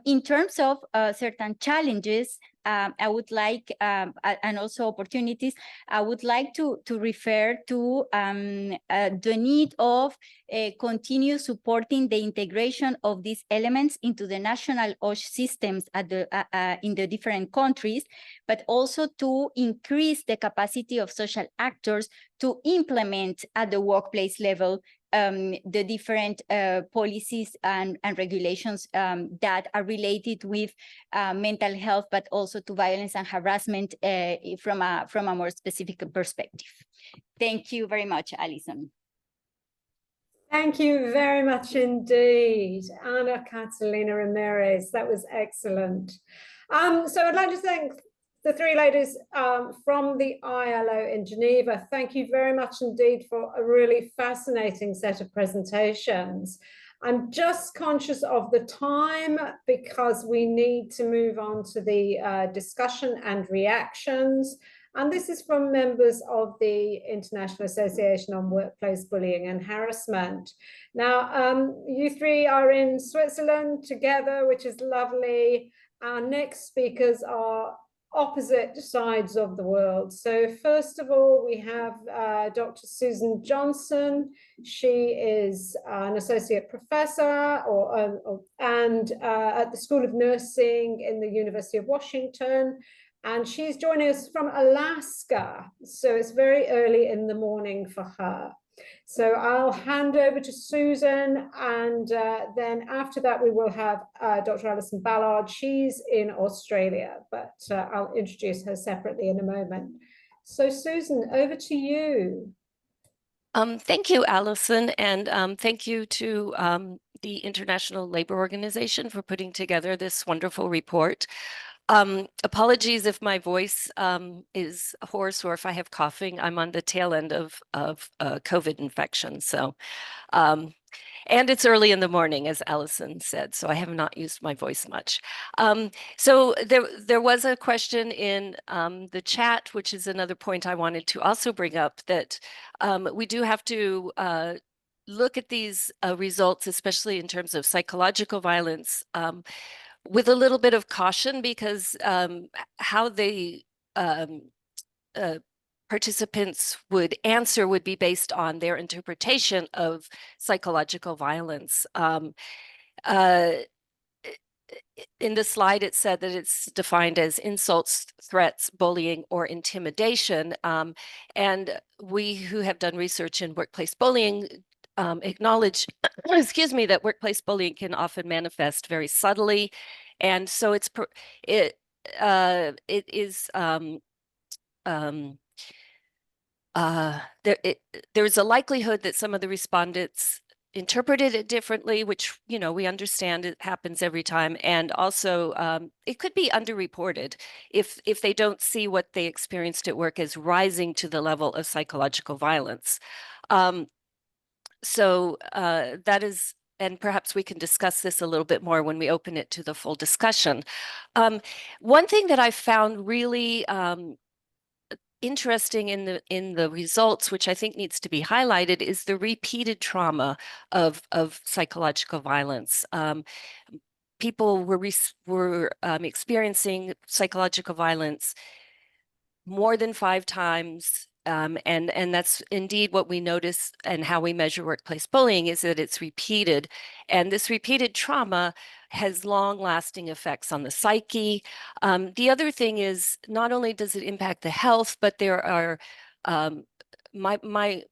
In terms of certain challenges, I would like, and also opportunities, I would like to refer to the need of continue supporting the integration of these elements into the national OSH systems at in the different countries, but also to increase the capacity of social actors to implement at the workplace level the different policies and regulations that are related with mental health, but also to violence and harassment from a more specific perspective. Thank you very much, Alison. Thank you very much indeed, Ana Catalina Ramirez. That was excellent. So I'd like to thank the three ladies from the ILO in Geneva. Thank you very much indeed for a really fascinating set of presentations. I'm just conscious of the time because we need to move on to the discussion and reactions. And this is from members of the International Association on Workplace Bullying and Harassment. Now, you three are in Switzerland together, which is lovely. Our next speakers are opposite sides of the world. So first of all, we have Dr. Susan Johnson. She is an associate professor at the School of Nursing in the University of Washington. And she's joining us from Alaska. So it's very early in the morning for her. So I'll hand over to Susan, and then after that we will have Dr. Allison Ballard. She's in Australia, but I'll introduce her separately in a moment. So Susan, over to you. Thank you, Alison, and thank you to the International Labor Organization for putting together this wonderful report. Apologies if my voice is hoarse or if I have coughing. I'm on the tail end of COVID infection. So, and it's early in the morning, as Allison said, so I have not used my voice much. So there was a question in the chat, which is another point I wanted to also bring up, that we do have to look at these results, especially in terms of psychological violence, with a little bit of caution, because how the participants would answer would be based on their interpretation of psychological violence. In the slide, it said that it's defined as insults, threats, bullying, or intimidation. And we who have done research in workplace bullying acknowledge, excuse me, that workplace bullying can often manifest very subtly, and so there's a likelihood that some of the respondents interpreted it differently, which, you know, we understand it happens every time, and also it could be underreported if they don't see what they experienced at work as rising to the level of psychological violence. So that is, and perhaps we can discuss this a little bit more when we open it to the full discussion. One thing that I found really interesting in the results, which I think needs to be highlighted, is the repeated trauma of psychological violence. People were experiencing psychological violence more than 5 times. And that's indeed what we notice, and how we measure workplace bullying is that it's repeated. And this repeated trauma has long-lasting effects on the psyche. The other thing is, not only does it impact the health, but there are, my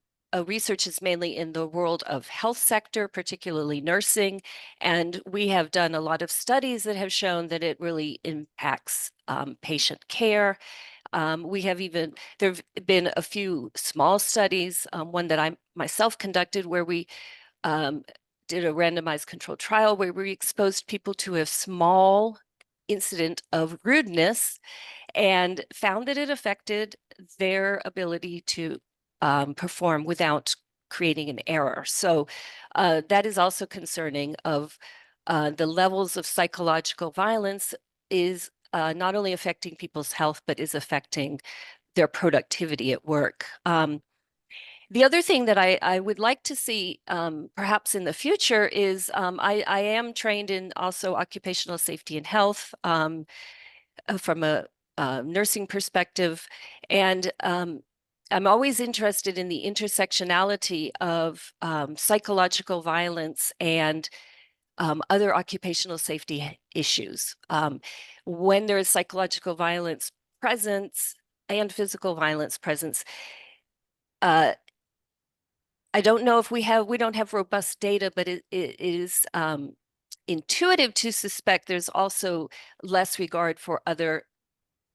research is mainly in the world of health sector, particularly nursing. And we have done a lot of studies that have shown that it really impacts patient care. There have been a few small studies, one that I myself conducted, where we did a randomized controlled trial where we exposed people to a small incident of rudeness and found that it affected their ability to perform without creating an error. So that is also concerning, of the levels of psychological violence is not only affecting people's health, but is affecting their productivity at work. The other thing that I would like to see perhaps in the future is, I am trained in also occupational safety and health from a nursing perspective. And I'm always interested in the intersectionality of psychological violence and other occupational safety issues. When there is psychological violence presence and physical violence presence, I don't know if we don't have robust data, but it is intuitive to suspect there's also less regard for other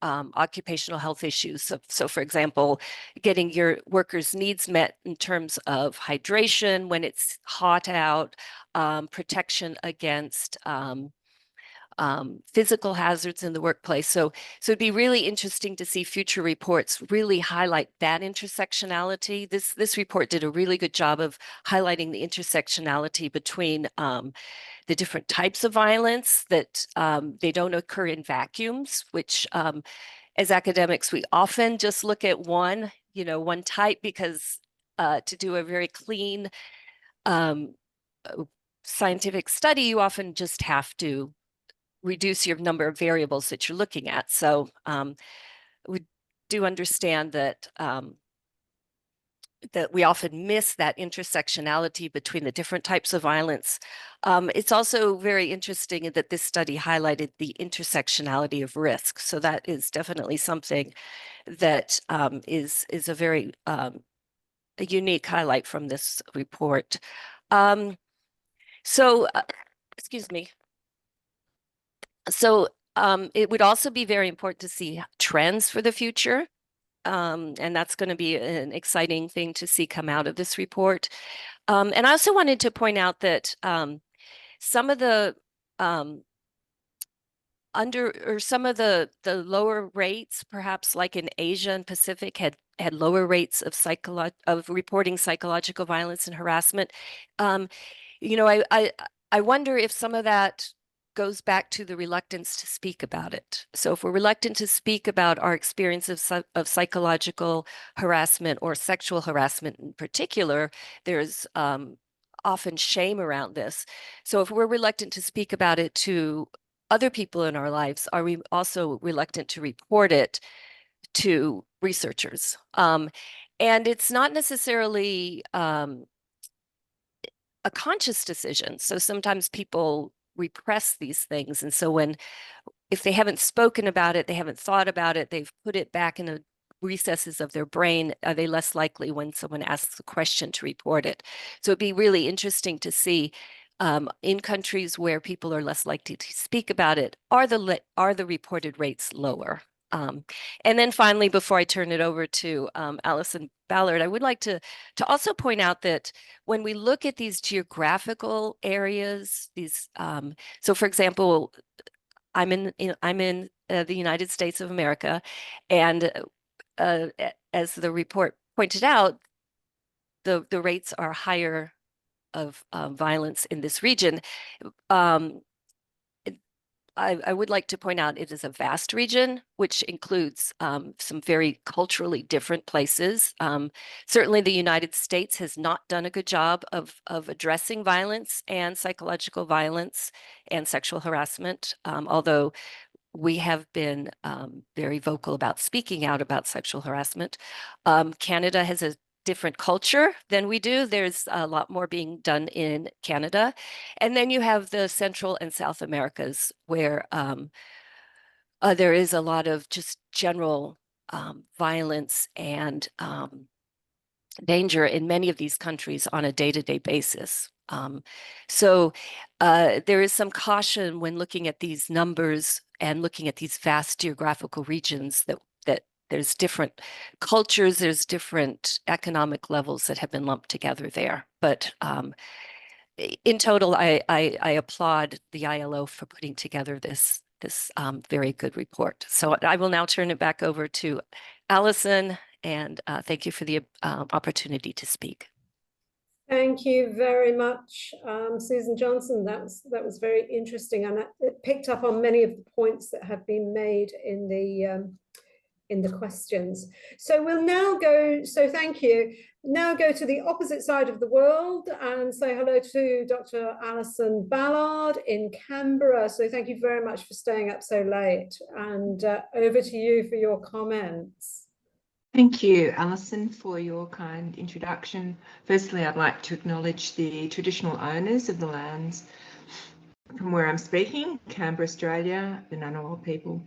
occupational health issues. So for example, getting your workers' needs met in terms of hydration when it's hot out, protection against physical hazards in the workplace. So it'd be really interesting to see future reports really highlight that intersectionality. This report did a really good job of highlighting the intersectionality between the different types of violence, that they don't occur in vacuums, which as academics, we often just look at one type, because to do a very clean scientific study, you often just have to reduce your number of variables that you're looking at. So we do understand that that we often miss that intersectionality between the different types of violence. It's also very interesting that this study highlighted the intersectionality of risk. So that is definitely something that is a very a unique highlight from this report. Excuse me. So it would also be very important to see trends for the future. And that's going to be an exciting thing to see come out of this report. And I also wanted to point out that some of the the lower rates, perhaps like in Asia and Pacific, had lower rates of reporting psychological violence and harassment. I wonder if some of that goes back to the reluctance to speak about it. So if we're reluctant to speak about our experience of psychological harassment or sexual harassment in particular, there's often shame around this. So if we're reluctant to speak about it to other people in our lives, are we also reluctant to report it to researchers? And it's not necessarily a conscious decision. So sometimes people repress these things. And so if they haven't spoken about it, they haven't thought about it, they've put it back in the recesses of their brain, are they less likely when someone asks a question to report it? So it'd be really interesting to see in countries where people are less likely to speak about it, are the reported rates lower? And then finally, before I turn it over to Allison Ballard, I would like to also point out that when we look at these geographical areas, so for example, I'm in the United States of America, and as the report pointed out, the rates are higher of violence in this region. I would like to point out it is a vast region, which includes some very culturally different places. Certainly the United States has not done a good job of addressing violence and psychological violence and sexual harassment, although we have been very vocal about speaking out about sexual harassment. Canada has a different culture than we do. There's a lot more being done in Canada. And then you have the Central and South Americas, where there is a lot of just general violence and danger in many of these countries on a day-to-day basis. So there is some caution when looking at these numbers and looking at these vast geographical regions that there's different cultures, there's different economic levels that have been lumped together there. But in total, I applaud the ILO for putting together this very good report. So I will now turn it back over to Alison, and thank you for the opportunity to speak. Thank you very much, Susan Johnson. That was very interesting, and it picked up on many of the points that have been made in the questions. So we'll now go, so thank you, now go to the opposite side of the world and say hello to Dr. Allison Ballard in Canberra. So thank you very much for staying up so late, and over to you for your comments. Thank you, Alison, for your kind introduction. Firstly, I'd like to acknowledge the traditional owners of the lands from where I'm speaking, Canberra, Australia, the Ngunnawal people.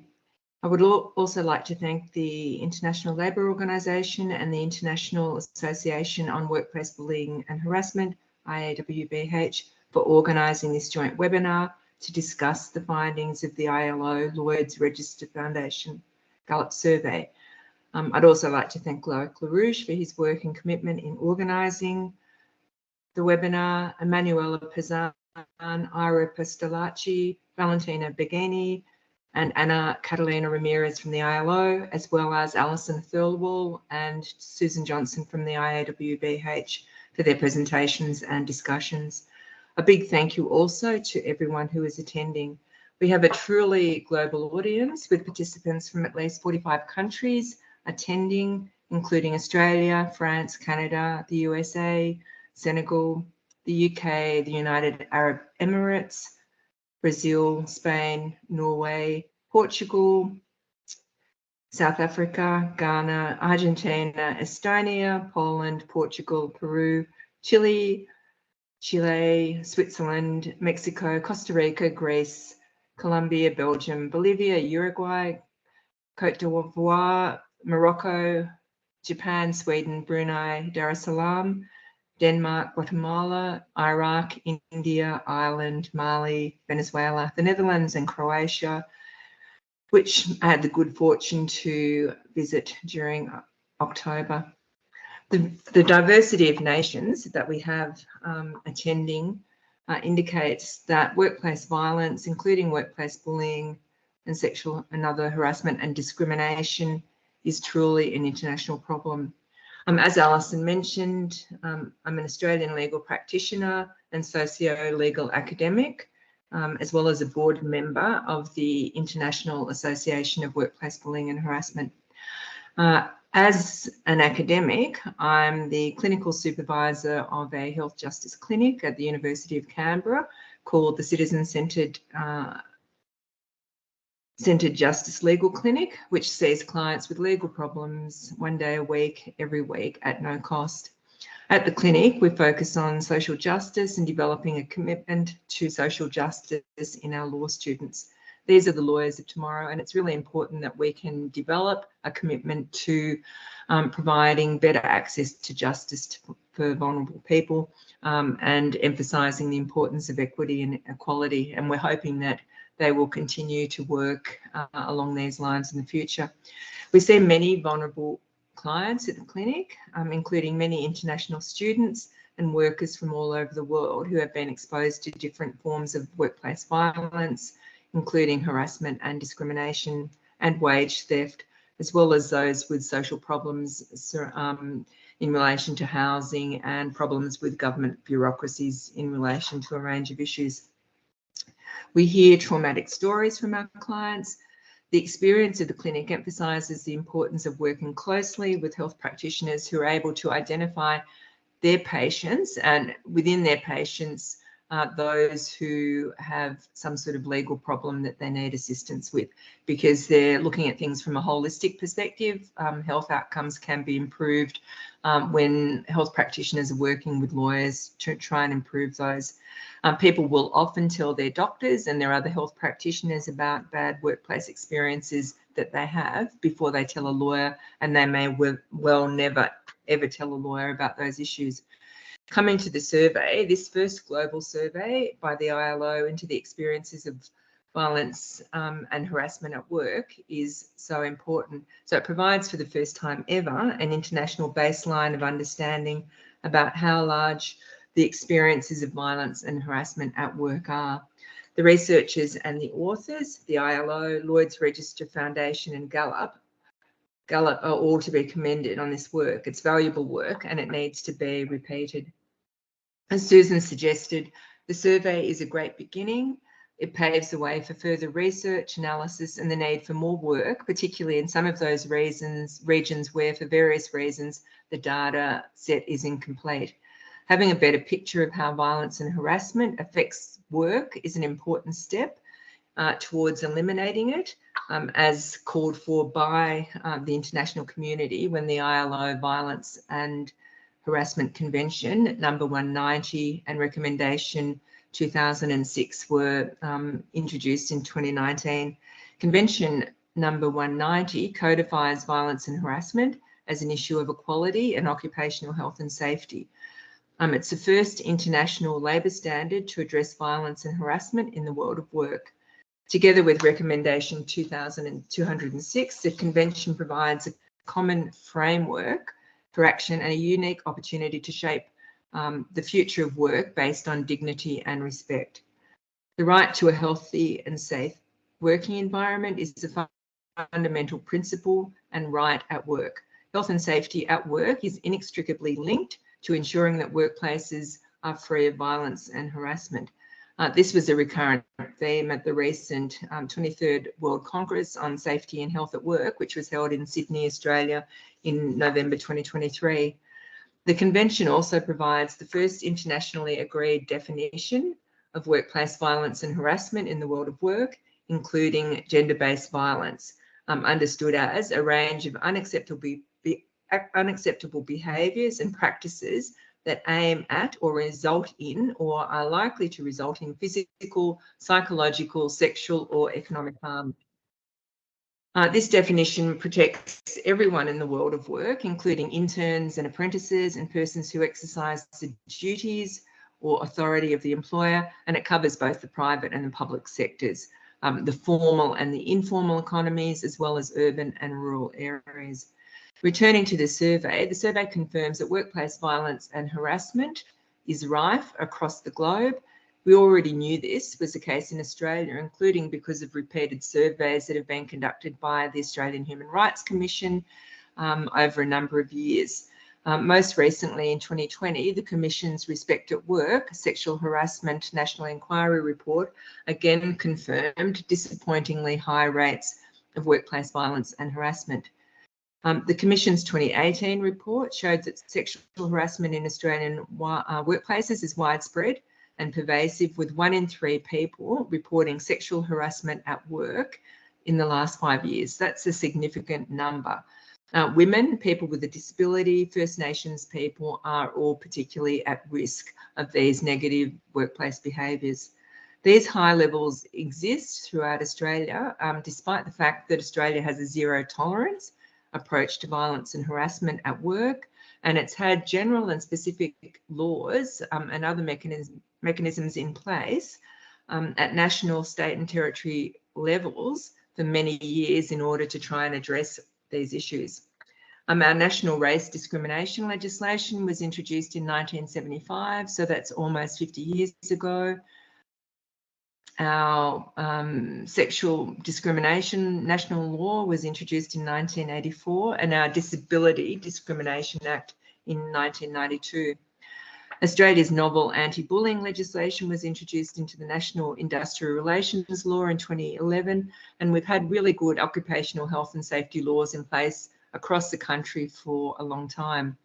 I would also like to thank the International Labour Organisation and the International Association on Workplace Bullying and Harassment, IAWBH, for organising this joint webinar to discuss the findings of the ILO-Lloyd's Register Foundation Foundation-Gallup survey. I'd also like to thank Loïc Lerouge for his work and commitment in organising the webinar, Emanuela Pozzan, Ira Postolacci, Valentina Begini, and Anna Catalina Ramirez from the ILO, as well as Alison Thirlwall and Susan Johnson from the IAWBH for their presentations and discussions. A big thank you also to everyone who is attending. We have a truly global audience with participants from at least 45 countries attending, including Australia, France, Canada, the USA, Senegal, the UK, the United Arab Emirates, Brazil, Spain, Norway, Portugal, South Africa, Ghana, Argentina, Estonia, Poland, Portugal, Peru, Chile, Switzerland, Mexico, Costa Rica, Greece, Colombia, Belgium, Bolivia, Uruguay, Côte d'Ivoire, Morocco, Japan, Sweden, Brunei, Dar es Salaam, Denmark, Guatemala, Iraq, India, Ireland, Mali, Venezuela, the Netherlands and Croatia, which I had the good fortune to visit during October. The diversity of nations that we have attending indicates that workplace violence, including workplace bullying and sexual and other harassment and discrimination, is truly an international problem. As Alison mentioned, I'm an Australian legal practitioner and socio-legal academic, as well as a board member of the International Association of Workplace Bullying and Harassment. As an academic, I'm the clinical supervisor of a health justice clinic at the University of Canberra called the Citizen-Centred Justice Legal Clinic, which sees clients with legal problems 1 day a week, every week at no cost. At the clinic, we focus on social justice and developing a commitment to social justice in our law students. These are the lawyers of tomorrow, and it's really important that we can develop a commitment to providing better access to justice for vulnerable people and emphasising the importance of equity and equality. And we're hoping that they will continue to work along these lines in the future. We see many vulnerable clients at the clinic, including many international students and workers from all over the world who have been exposed to different forms of workplace violence, including harassment and discrimination and wage theft, as well as those with social problems in relation to housing and problems with government bureaucracies in relation to a range of issues. We hear traumatic stories from our clients. The experience of the clinic emphasises the importance of working closely with health practitioners who are able to identify their patients and within their patients, those who have some sort of legal problem that they need assistance with, because they're looking at things from a holistic perspective. Health outcomes can be improved when health practitioners are working with lawyers to try and improve those. People will often tell their doctors and their other health practitioners about bad workplace experiences that they have before they tell a lawyer, and they may well never ever tell a lawyer about those issues. Coming to the survey, this first global survey by the ILO into the experiences of violence and harassment at work is so important. So it provides for the first time ever an international baseline of understanding about how large the experiences of violence and harassment at work are. The researchers and the authors, the ILO, Lloyd's Register Foundation and Gallup are all to be commended on this work. It's valuable work and it needs to be repeated. As Susan suggested, the survey is a great beginning. It paves the way for further research, analysis, and the need for more work, particularly in some of those regions where, for various reasons, the data set is incomplete. Having a better picture of how violence and harassment affects work is an important step towards eliminating it, as called for by the international community when the ILO Violence and Harassment Convention number 190 and recommendation 2006 were introduced in 2019. Convention number 190 codifies violence and harassment as an issue of equality and occupational health and safety. It's the first international labour standard to address violence and harassment in the world of work. Together with Recommendation 2206, the Convention provides a common framework for action and a unique opportunity to shape the future of work based on dignity and respect. The right to a healthy and safe working environment is a fundamental principle and right at work. Health and safety at work is inextricably linked to ensuring that workplaces are free of violence and harassment. This was a recurrent theme at the recent 23rd World Congress on Safety and Health at Work, which was held in Sydney, Australia in November 2023. The Convention also provides the first internationally agreed definition of workplace violence and harassment in the world of work, including gender-based violence, understood as a range of unacceptable behaviours and practices that aim at or result in or are likely to result in physical, psychological, sexual or economic harm. This definition protects everyone in the world of work, including interns and apprentices and persons who exercise the duties or authority of the employer, and it covers both the private and the public sectors, the formal and the informal economies, as well as urban and rural areas. Returning to the survey confirms that workplace violence and harassment is rife across the globe. We already knew this was the case in Australia, including because of repeated surveys that have been conducted by the Australian Human Rights Commission over a number of years. Most recently in 2020, the Commission's Respect at Work Sexual Harassment National Inquiry Report again confirmed disappointingly high rates of workplace violence and harassment. The Commission's 2018 report showed that sexual harassment in Australian workplaces is widespread and pervasive, with 1 in 3 people reporting sexual harassment at work in the last 5 years. That's a significant number. Women, people with a disability, First Nations people are all particularly at risk of these negative workplace behaviours. These high levels exist throughout Australia, despite the fact that Australia has a zero tolerance approach to violence and harassment at work, and it's had general and specific laws and other mechanisms in place at national, state and territory levels for many years in order to try and address these issues. Our national race discrimination legislation was introduced in 1975, so that's almost 50 years ago. Our sexual discrimination national law was introduced in 1984, and our Disability Discrimination Act in 1992. Australia's novel anti-bullying legislation was introduced into the National Industrial Relations Law in 2011, and we've had really good occupational health and safety laws in place across the country for a long time.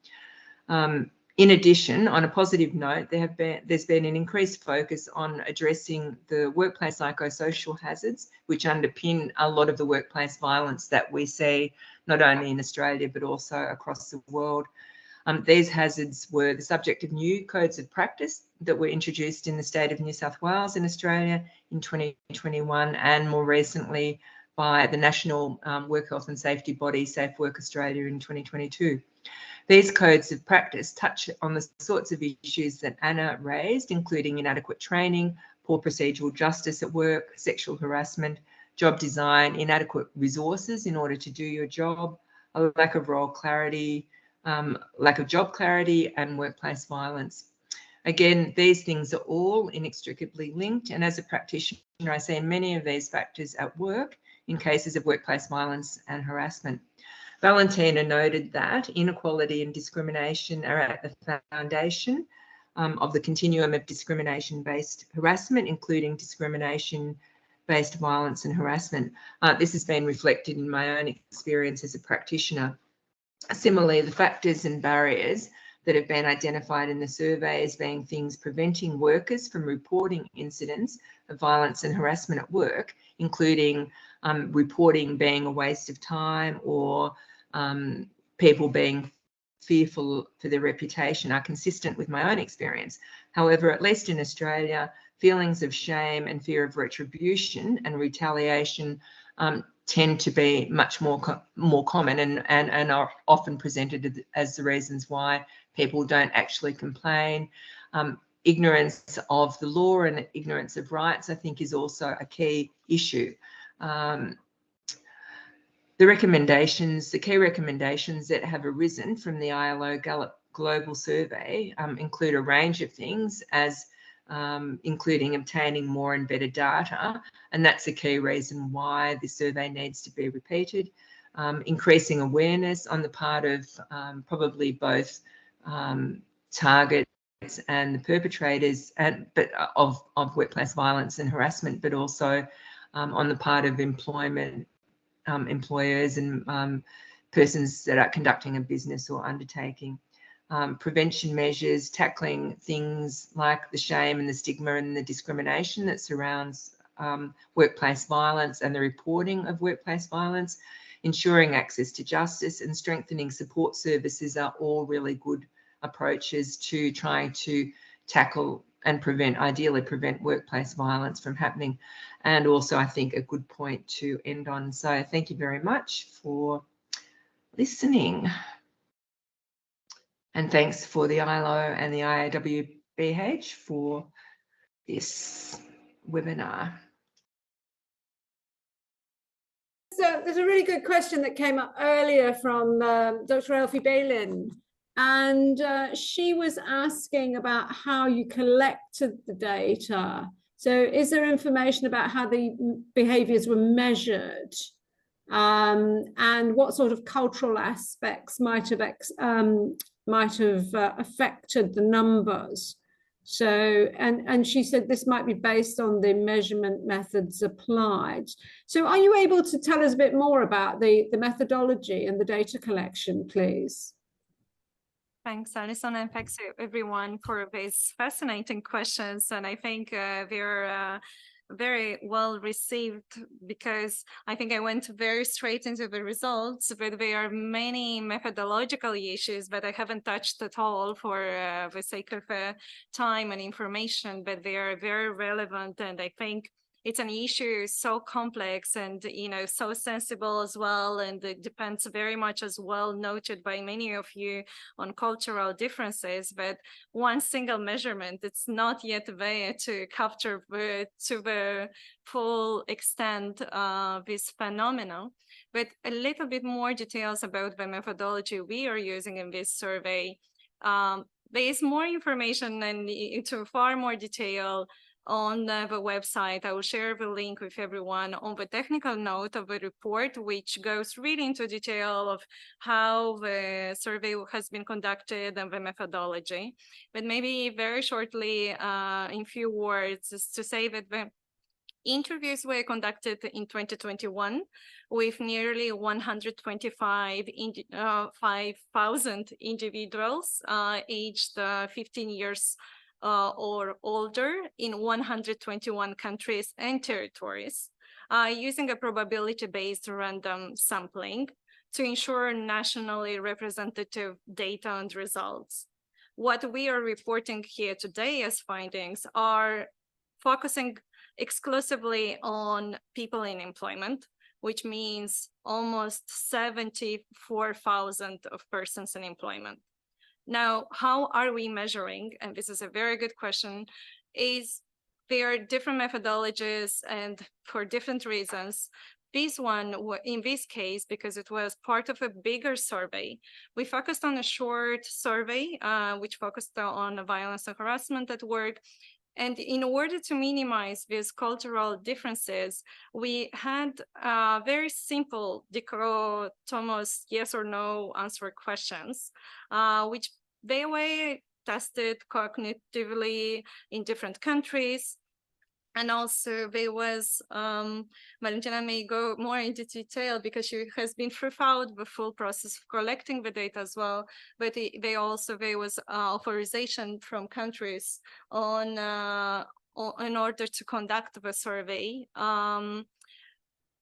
In addition, on a positive note, there's been an increased focus on addressing the workplace psychosocial hazards, which underpin a lot of the workplace violence that we see not only in Australia but also across the world. These hazards were the subject of new codes of practice that were introduced in the state of New South Wales in Australia in 2021, and more recently by the national work health and safety body Safe Work Australia in 2022. These codes of practice touch on the sorts of issues that Anna raised, including inadequate training, poor procedural justice at work, sexual harassment, job design, inadequate resources in order to do your job, a lack of role clarity, lack of job clarity, and workplace violence. Again, these things are all inextricably linked, and as a practitioner, I see many of these factors at work in cases of workplace violence and harassment. Valentina noted that inequality and discrimination are at the foundation of the continuum of discrimination-based harassment, including discrimination-based violence and harassment. This has been reflected in my own experience as a practitioner. Similarly, the factors and barriers that have been identified in the survey as being things preventing workers from reporting incidents of violence and harassment at work, including reporting being a waste of time or people being fearful for their reputation, are consistent with my own experience. However, at least in Australia, feelings of shame and fear of retribution and retaliation tend to be much more common and are often presented as the reasons why people don't actually complain. ignorance of the law and ignorance of rights, I think, is also a key issue. The key recommendations that have arisen from the ILO-Gallup Global Survey include a range of things, as including obtaining more and better data, and that's a key reason why the survey needs to be repeated. Increasing awareness on the part of probably both targets and the perpetrators, of workplace violence and harassment, but also on the part of employers and persons that are conducting a business or undertaking. Prevention measures, tackling things like the shame and the stigma and the discrimination that surrounds workplace violence and the reporting of workplace violence, ensuring access to justice and strengthening support services are all really good approaches to trying to tackle and ideally prevent workplace violence from happening. And also, I think, a good point to end on. So thank you very much for listening. And thanks for the ILO and the IAWBH for this webinar. So there's a really good question that came up earlier from Dr. Elfie Bailin. And she was asking about how you collected the data. So is there information about how the behaviours were measured? And what sort of cultural aspects might have affected the numbers? So, and she said this might be based on the measurement methods applied. So are you able to tell us a bit more about the methodology and the data collection, please? Thanks, Alison, and thanks to everyone for these fascinating questions. And I think they're very well received, because I think I went very straight into the results, but there are many methodological issues that I haven't touched at all for the sake of time and information, but they are very relevant. And I think it's an issue so complex and, you know, so sensible as well. And it depends very much, as well noted by many of you, on cultural differences. But one single measurement, it's not yet there to capture to the full extent this phenomenon. But a little bit more details about the methodology we are using in this survey. There is more information and into far more detail on the website. I will share the link with everyone on the technical note of the report, which goes really into detail of how the survey has been conducted and the methodology. But maybe very shortly, in few words, is to say that the interviews were conducted in 2021 with nearly 125,000 individuals aged 15 years or older in 121 countries and territories, using a probability-based random sampling to ensure nationally representative data and results. What we are reporting here today as findings are focusing exclusively on people in employment, which means almost 74,000 of persons in employment. Now, how are we measuring? And this is a very good question. There are different methodologies and for different reasons. This one, in this case, because it was part of a bigger survey, we focused on a short survey, which focused on violence and harassment at work. And in order to minimize these cultural differences, we had very simple dichotomous yes or no answer questions, which they were tested cognitively in different countries. And also there was, Valentina may go more into detail because she has been throughout the full process of collecting the data as well, but there was authorization from countries in order to conduct the survey.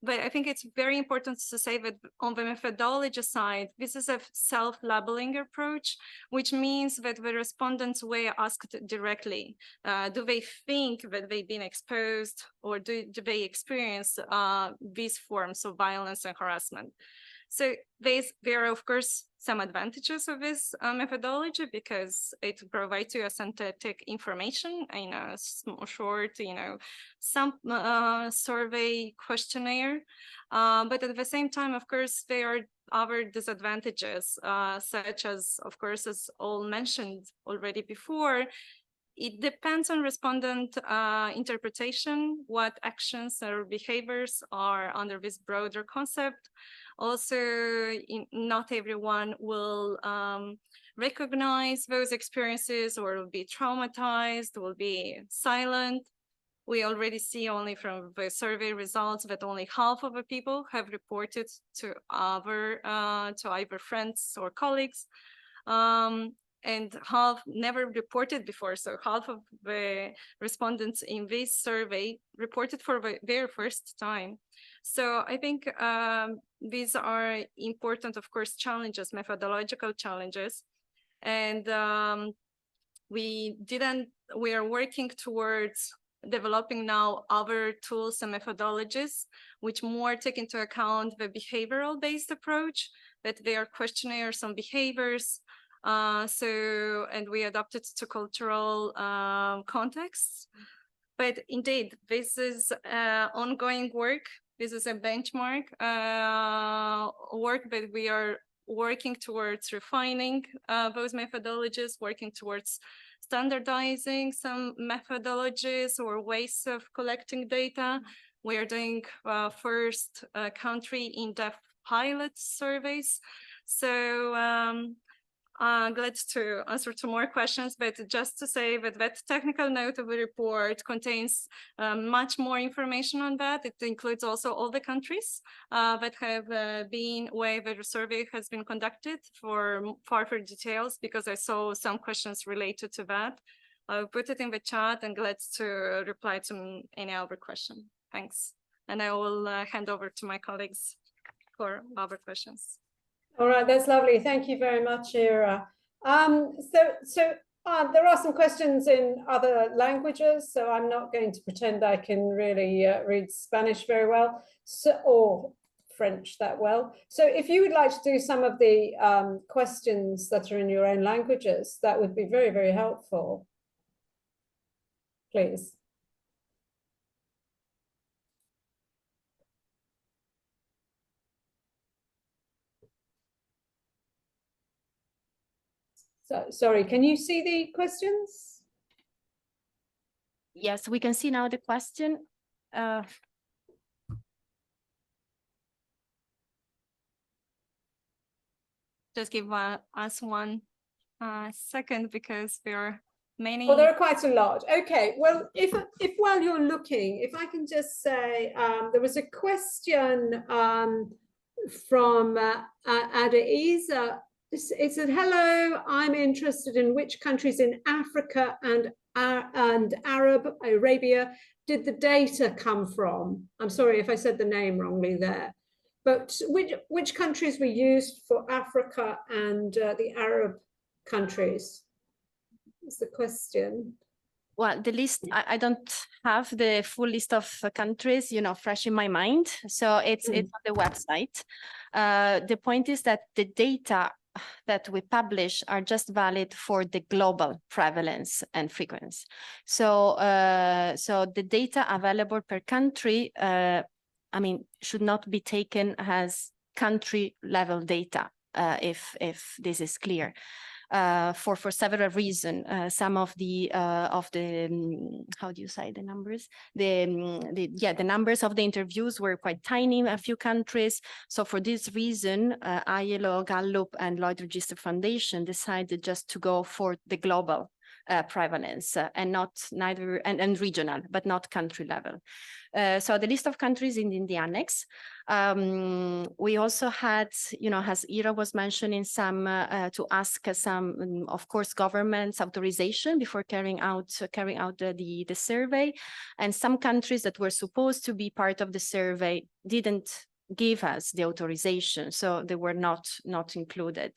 But I think it's very important to say that on the methodology side, this is a self-labeling approach, which means that the respondents were asked directly, do they think that they've been exposed or do they experience these forms of violence and harassment? So there are, of course, some advantages of this methodology because it provides you a synthetic information in a short, some survey questionnaire. But at the same time, of course, there are other disadvantages, such as, of course, as all mentioned already before, it depends on respondent interpretation, what actions or behaviors are under this broader concept. Also, not everyone will recognize those experiences or will be traumatized, will be silent. We already see only from the survey results that only half of the people have reported to either friends or colleagues. And half never reported before. So half of the respondents in this survey reported for the very first time. So I think these are important, of course, challenges, methodological challenges. And we are working towards developing now other tools and methodologies, which more take into account the behavioral based approach, that they are questionnaires on behaviors. And we adapted to cultural contexts. But indeed, this is ongoing work. This is a benchmark work, but we are working towards refining those methodologies, working towards standardizing some methodologies or ways of collecting data. We are doing first country in-depth pilot surveys. So glad to answer to more questions, but just to say that that technical note of the report contains much more information on that. It includes also all the countries that have been where the survey has been conducted for further details, because I saw some questions related to that. I'll put it in the chat and glad to reply to any other question. Thanks. And I will hand over to my colleagues for other questions. All right, that's lovely. Thank you very much, Ira. There are some questions in other languages, so I'm not going to pretend I can really read Spanish very well, or French that well. So if you would like to do some of the questions that are in your own languages, that would be very, very helpful. Please. So, sorry, can you see the questions? Yes, we can see now the question. Just give us one second, because there are many. Well, there are quite a lot. Okay, well, if while you're looking, if I can just say, there was a question from Adaiza. It said, hello, I'm interested in which countries in Africa and Arab Arabia did the data come from? I'm sorry if I said the name wrongly there. But which countries were used for Africa and the Arab countries? Is the question. Well, the list, I don't have the full list of countries, fresh in my mind. So it's on the website. The point is that the data that we publish are just valid for the global prevalence and frequency. So, so the data available per country, should not be taken as country level data, if this is clear. For several reasons. Some of the how do you say the numbers? The numbers of the interviews were quite tiny in a few countries. So for this reason, ILO-Gallup and Lloyd Register Foundation decided just to go for the global prevalence and regional, but not country level. So the list of countries in the annex. We also had, as Ira was mentioning, some to ask some, of course, government's authorization before carrying out the survey, and some countries that were supposed to be part of the survey didn't give us the authorization, so they were not included.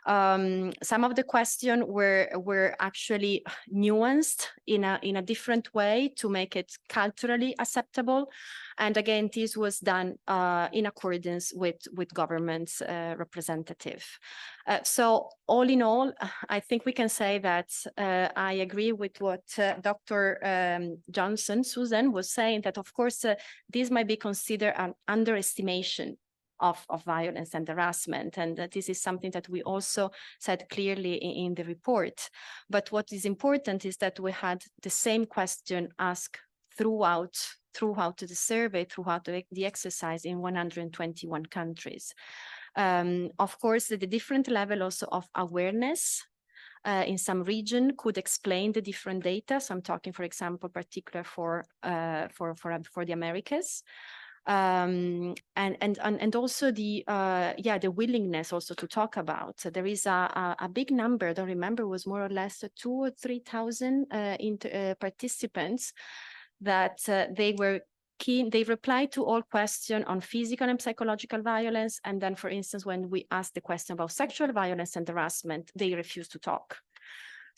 Some of the questions were actually nuanced in a different way to make it culturally acceptable. And again, this was done in accordance with government's representative. So all in all, I think we can say that I agree with what Dr. Johnson, Susan, was saying, that of course, this might be considered an underestimation of violence and harassment. And that this is something that we also said clearly in the report. But what is important is that we had the same question asked throughout the survey, throughout the exercise in 121 countries. Of course, the different level also of awareness in some region could explain the different data. So I'm talking, for example, particular for the Americas. And also the willingness also to talk about. So there is a big number, I don't remember, it was more or less 2,000 or 3,000 participants that they were keen. They replied to all questions on physical and psychological violence. And then, for instance, when we asked the question about sexual violence and harassment, they refused to talk.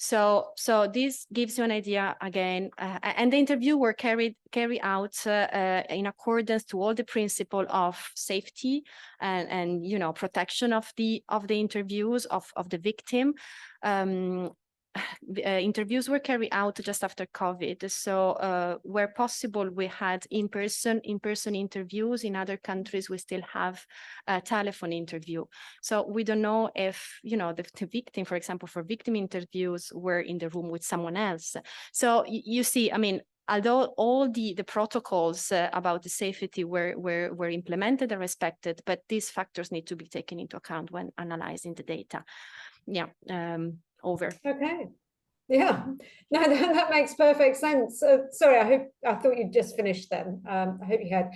So this gives you an idea again, and the interview were carried out in accordance to all the principle of safety and protection of the interviews of the victim. Interviews were carried out just after COVID. So where possible, we had in-person interviews. In other countries, we still have a telephone interview. So we don't know if, the victim, for example, for victim interviews, were in the room with someone else. So you see, I mean, although all the protocols about the safety were implemented and respected, but these factors need to be taken into account when analyzing the data. Yeah. Over. Okay. Yeah, no, that makes perfect sense. Sorry, I thought you'd just finished then. I hope you had.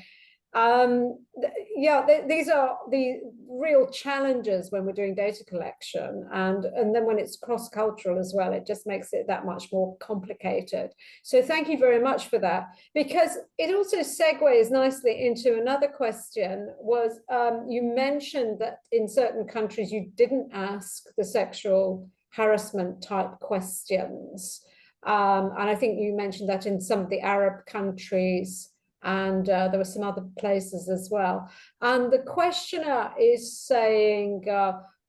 Yeah, these are the real challenges when we're doing data collection, and then when it's cross-cultural as well, it just makes it that much more complicated. So thank you very much for that, because it also segues nicely into another question. Was you mentioned that in certain countries you didn't ask the sexual harassment type questions, and I think you mentioned that in some of the Arab countries, and there were some other places as well. And the questioner is saying,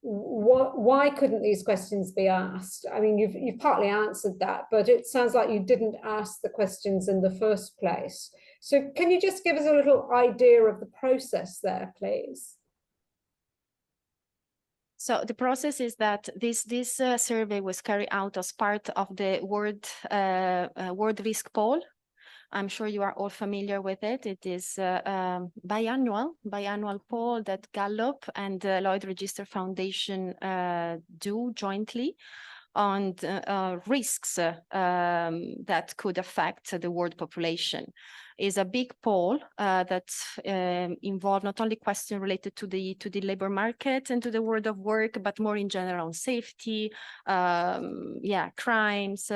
why couldn't these questions be asked? I mean, you've partly answered that, but it sounds like you didn't ask the questions in the first place. So can you just give us a little idea of the process there, please? So the process is that this survey was carried out as part of the World Risk Poll. I'm sure you are all familiar with it. It is biannual poll that Gallup and Lloyd Register Foundation do jointly on risks that could affect the world population. Is a big poll that involved not only questions related to the labor market and to the world of work, but more in general on safety, crimes,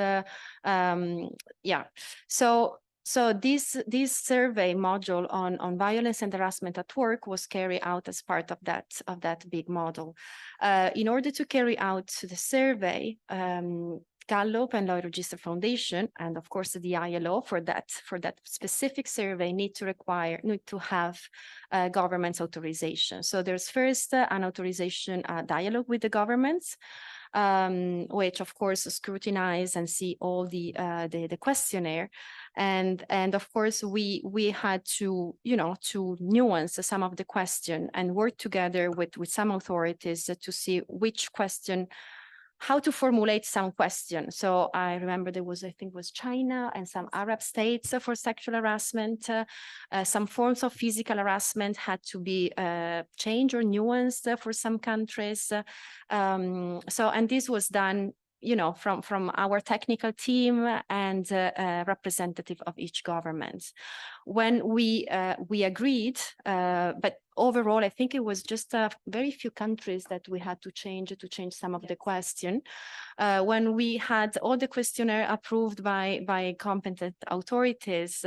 So this survey module on violence and harassment at work was carried out as part of that big model. In order to carry out the survey, Gallup and Lloyd Register Foundation, and of course the ILO for that specific survey need to have government's authorization. So there's first an authorization dialogue with the governments, which of course scrutinize and see all the questionnaire, and of course we had to to nuance some of the question and work together with some authorities to see which question, how to formulate some questions. So I remember there was, I think it was China and some Arab states for sexual harassment. Some forms of physical harassment had to be changed or nuanced for some countries. And this was done from our technical team and representative of each government. When we agreed, but overall, I think it was just very few countries that we had to change some of the question. When we had all the questionnaire approved by competent authorities,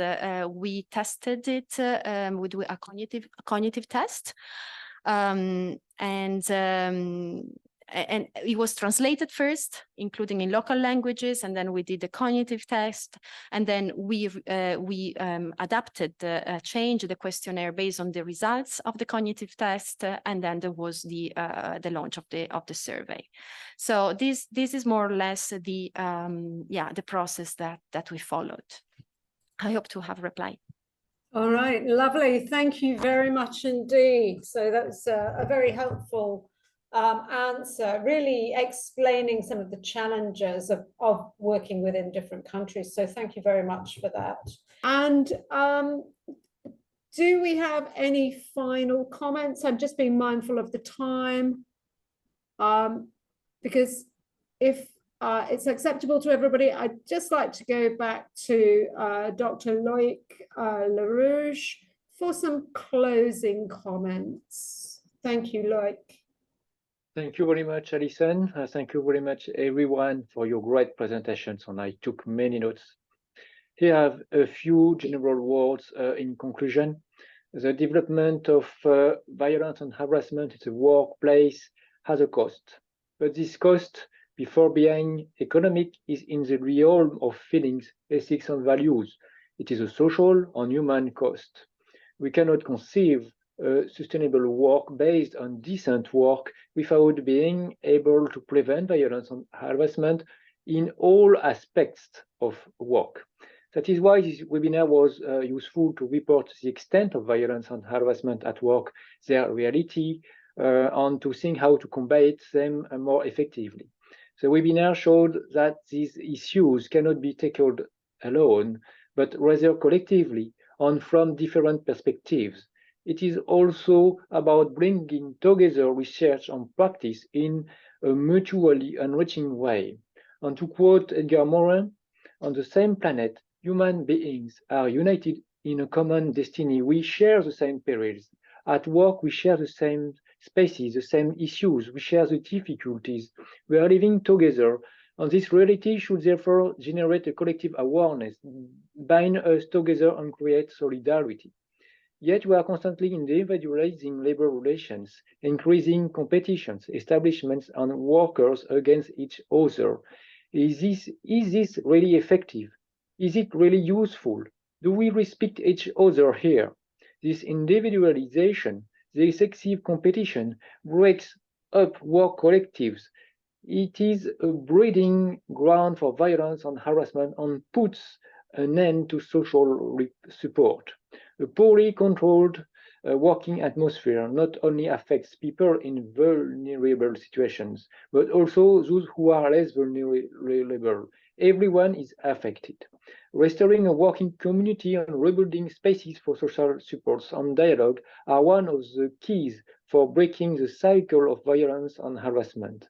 we tested it with a cognitive test. and it was translated first, including in local languages, and then we did the cognitive test, and then we adapted, changed the questionnaire based on the results of the cognitive test, and then there was the launch of the survey. So this is more or less the process that we followed. I hope to have replied. All right, lovely. Thank you very much indeed. So that's a very helpful answer, really explaining some of the challenges of working within different countries. So thank you very much for that. And do we have any final comments? I'm just being mindful of the time, because if it's acceptable to everybody, I'd just like to go back to Dr. Loïc Lerouge for some closing comments. Thank you, Loïc. Thank you very much, Alison. Thank you very much, everyone, for your great presentations, and I took many notes. Here I have a few general words in conclusion. The development of violence and harassment in the workplace has a cost, but this cost, before being economic, is in the realm of feelings, ethics, and values. It is a social and human cost. We cannot conceive sustainable work based on decent work without being able to prevent violence and harassment in all aspects of work. That is why this webinar was useful to report the extent of violence and harassment at work, their reality, and to think how to combat them more effectively. The webinar showed that these issues cannot be tackled alone, but rather collectively and from different perspectives. It is also about bringing together research and practice in a mutually enriching way. And to quote Edgar Morin, on the same planet, human beings are united in a common destiny. We share the same perils. At work, we share the same spaces, the same issues, we share the difficulties. We are living together, and this reality should therefore generate a collective awareness, bind us together and create solidarity. Yet we are constantly individualizing labor relations, increasing competitions, establishments and workers against each other. Is this really effective? Is it really useful? Do we respect each other here? This individualization, the excessive competition breaks up work collectives. It is a breeding ground for violence and harassment and puts an end to social support. A poorly controlled working atmosphere not only affects people in vulnerable situations, but also those who are less vulnerable. Everyone is affected. Restoring a working community and rebuilding spaces for social supports and dialogue are one of the keys for breaking the cycle of violence and harassment.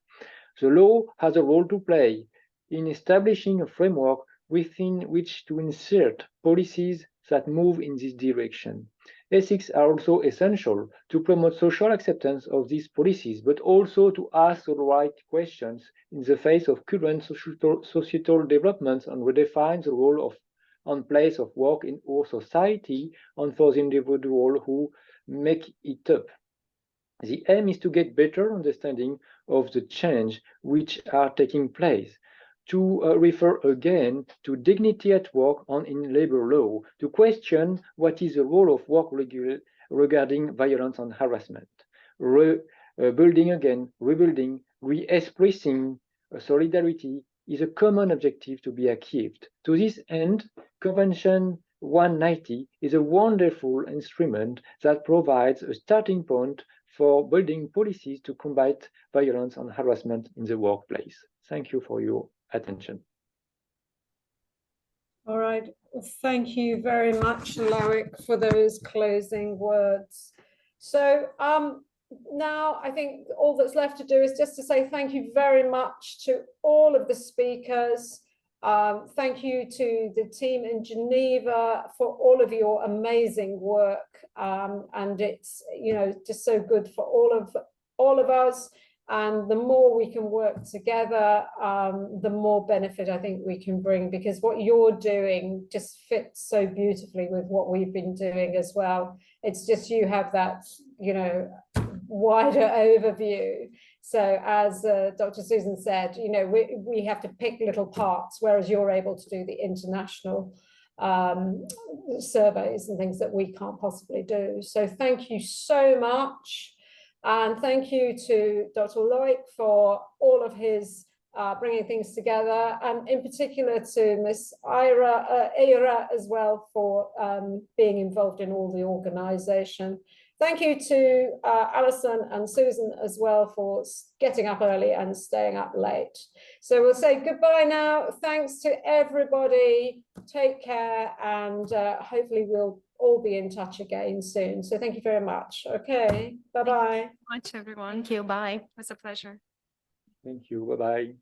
The law has a role to play in establishing a framework within which to insert policies that move in this direction. Ethics are also essential to promote social acceptance of these policies, but also to ask the right questions in the face of current societal developments and redefine the role of and place of work in our society and for the individual who make it up. The aim is to get better understanding of the change which are taking place, to refer again to dignity at work and in labor law, to question what is the role of work regarding violence and harassment. Building again, rebuilding, re-expressing solidarity is a common objective to be achieved. To this end, Convention 190 is a wonderful instrument that provides a starting point for building policies to combat violence and harassment in the workplace. Thank you for your attention. All right, thank you very much, Loïc, for those closing words. So now I think all that's left to do is just to say thank you very much to all of the speakers. Thank you to the team in Geneva for all of your amazing work. And it's, you know, just so good for all of us. And the more we can work together, the more benefit I think we can bring, because what you're doing just fits so beautifully with what we've been doing as well. It's just you have that, you know, wider overview. So as Dr. Susan said, you know, we have to pick little parts, whereas you're able to do the international surveys and things that we can't possibly do. So thank you so much. And thank you to Dr. Loïc for all of his bringing things together, and in particular to Miss Ira as well for being involved in all the organisation. Thank you to Alison and Susan as well for getting up early and staying up late. So we'll say goodbye now. Thanks to everybody. Take care, and hopefully we'll all be in touch again soon. So thank you very much. Okay, bye-bye. Thank you so much, everyone. Thank you. Bye. It was a pleasure. Thank you. Bye-bye.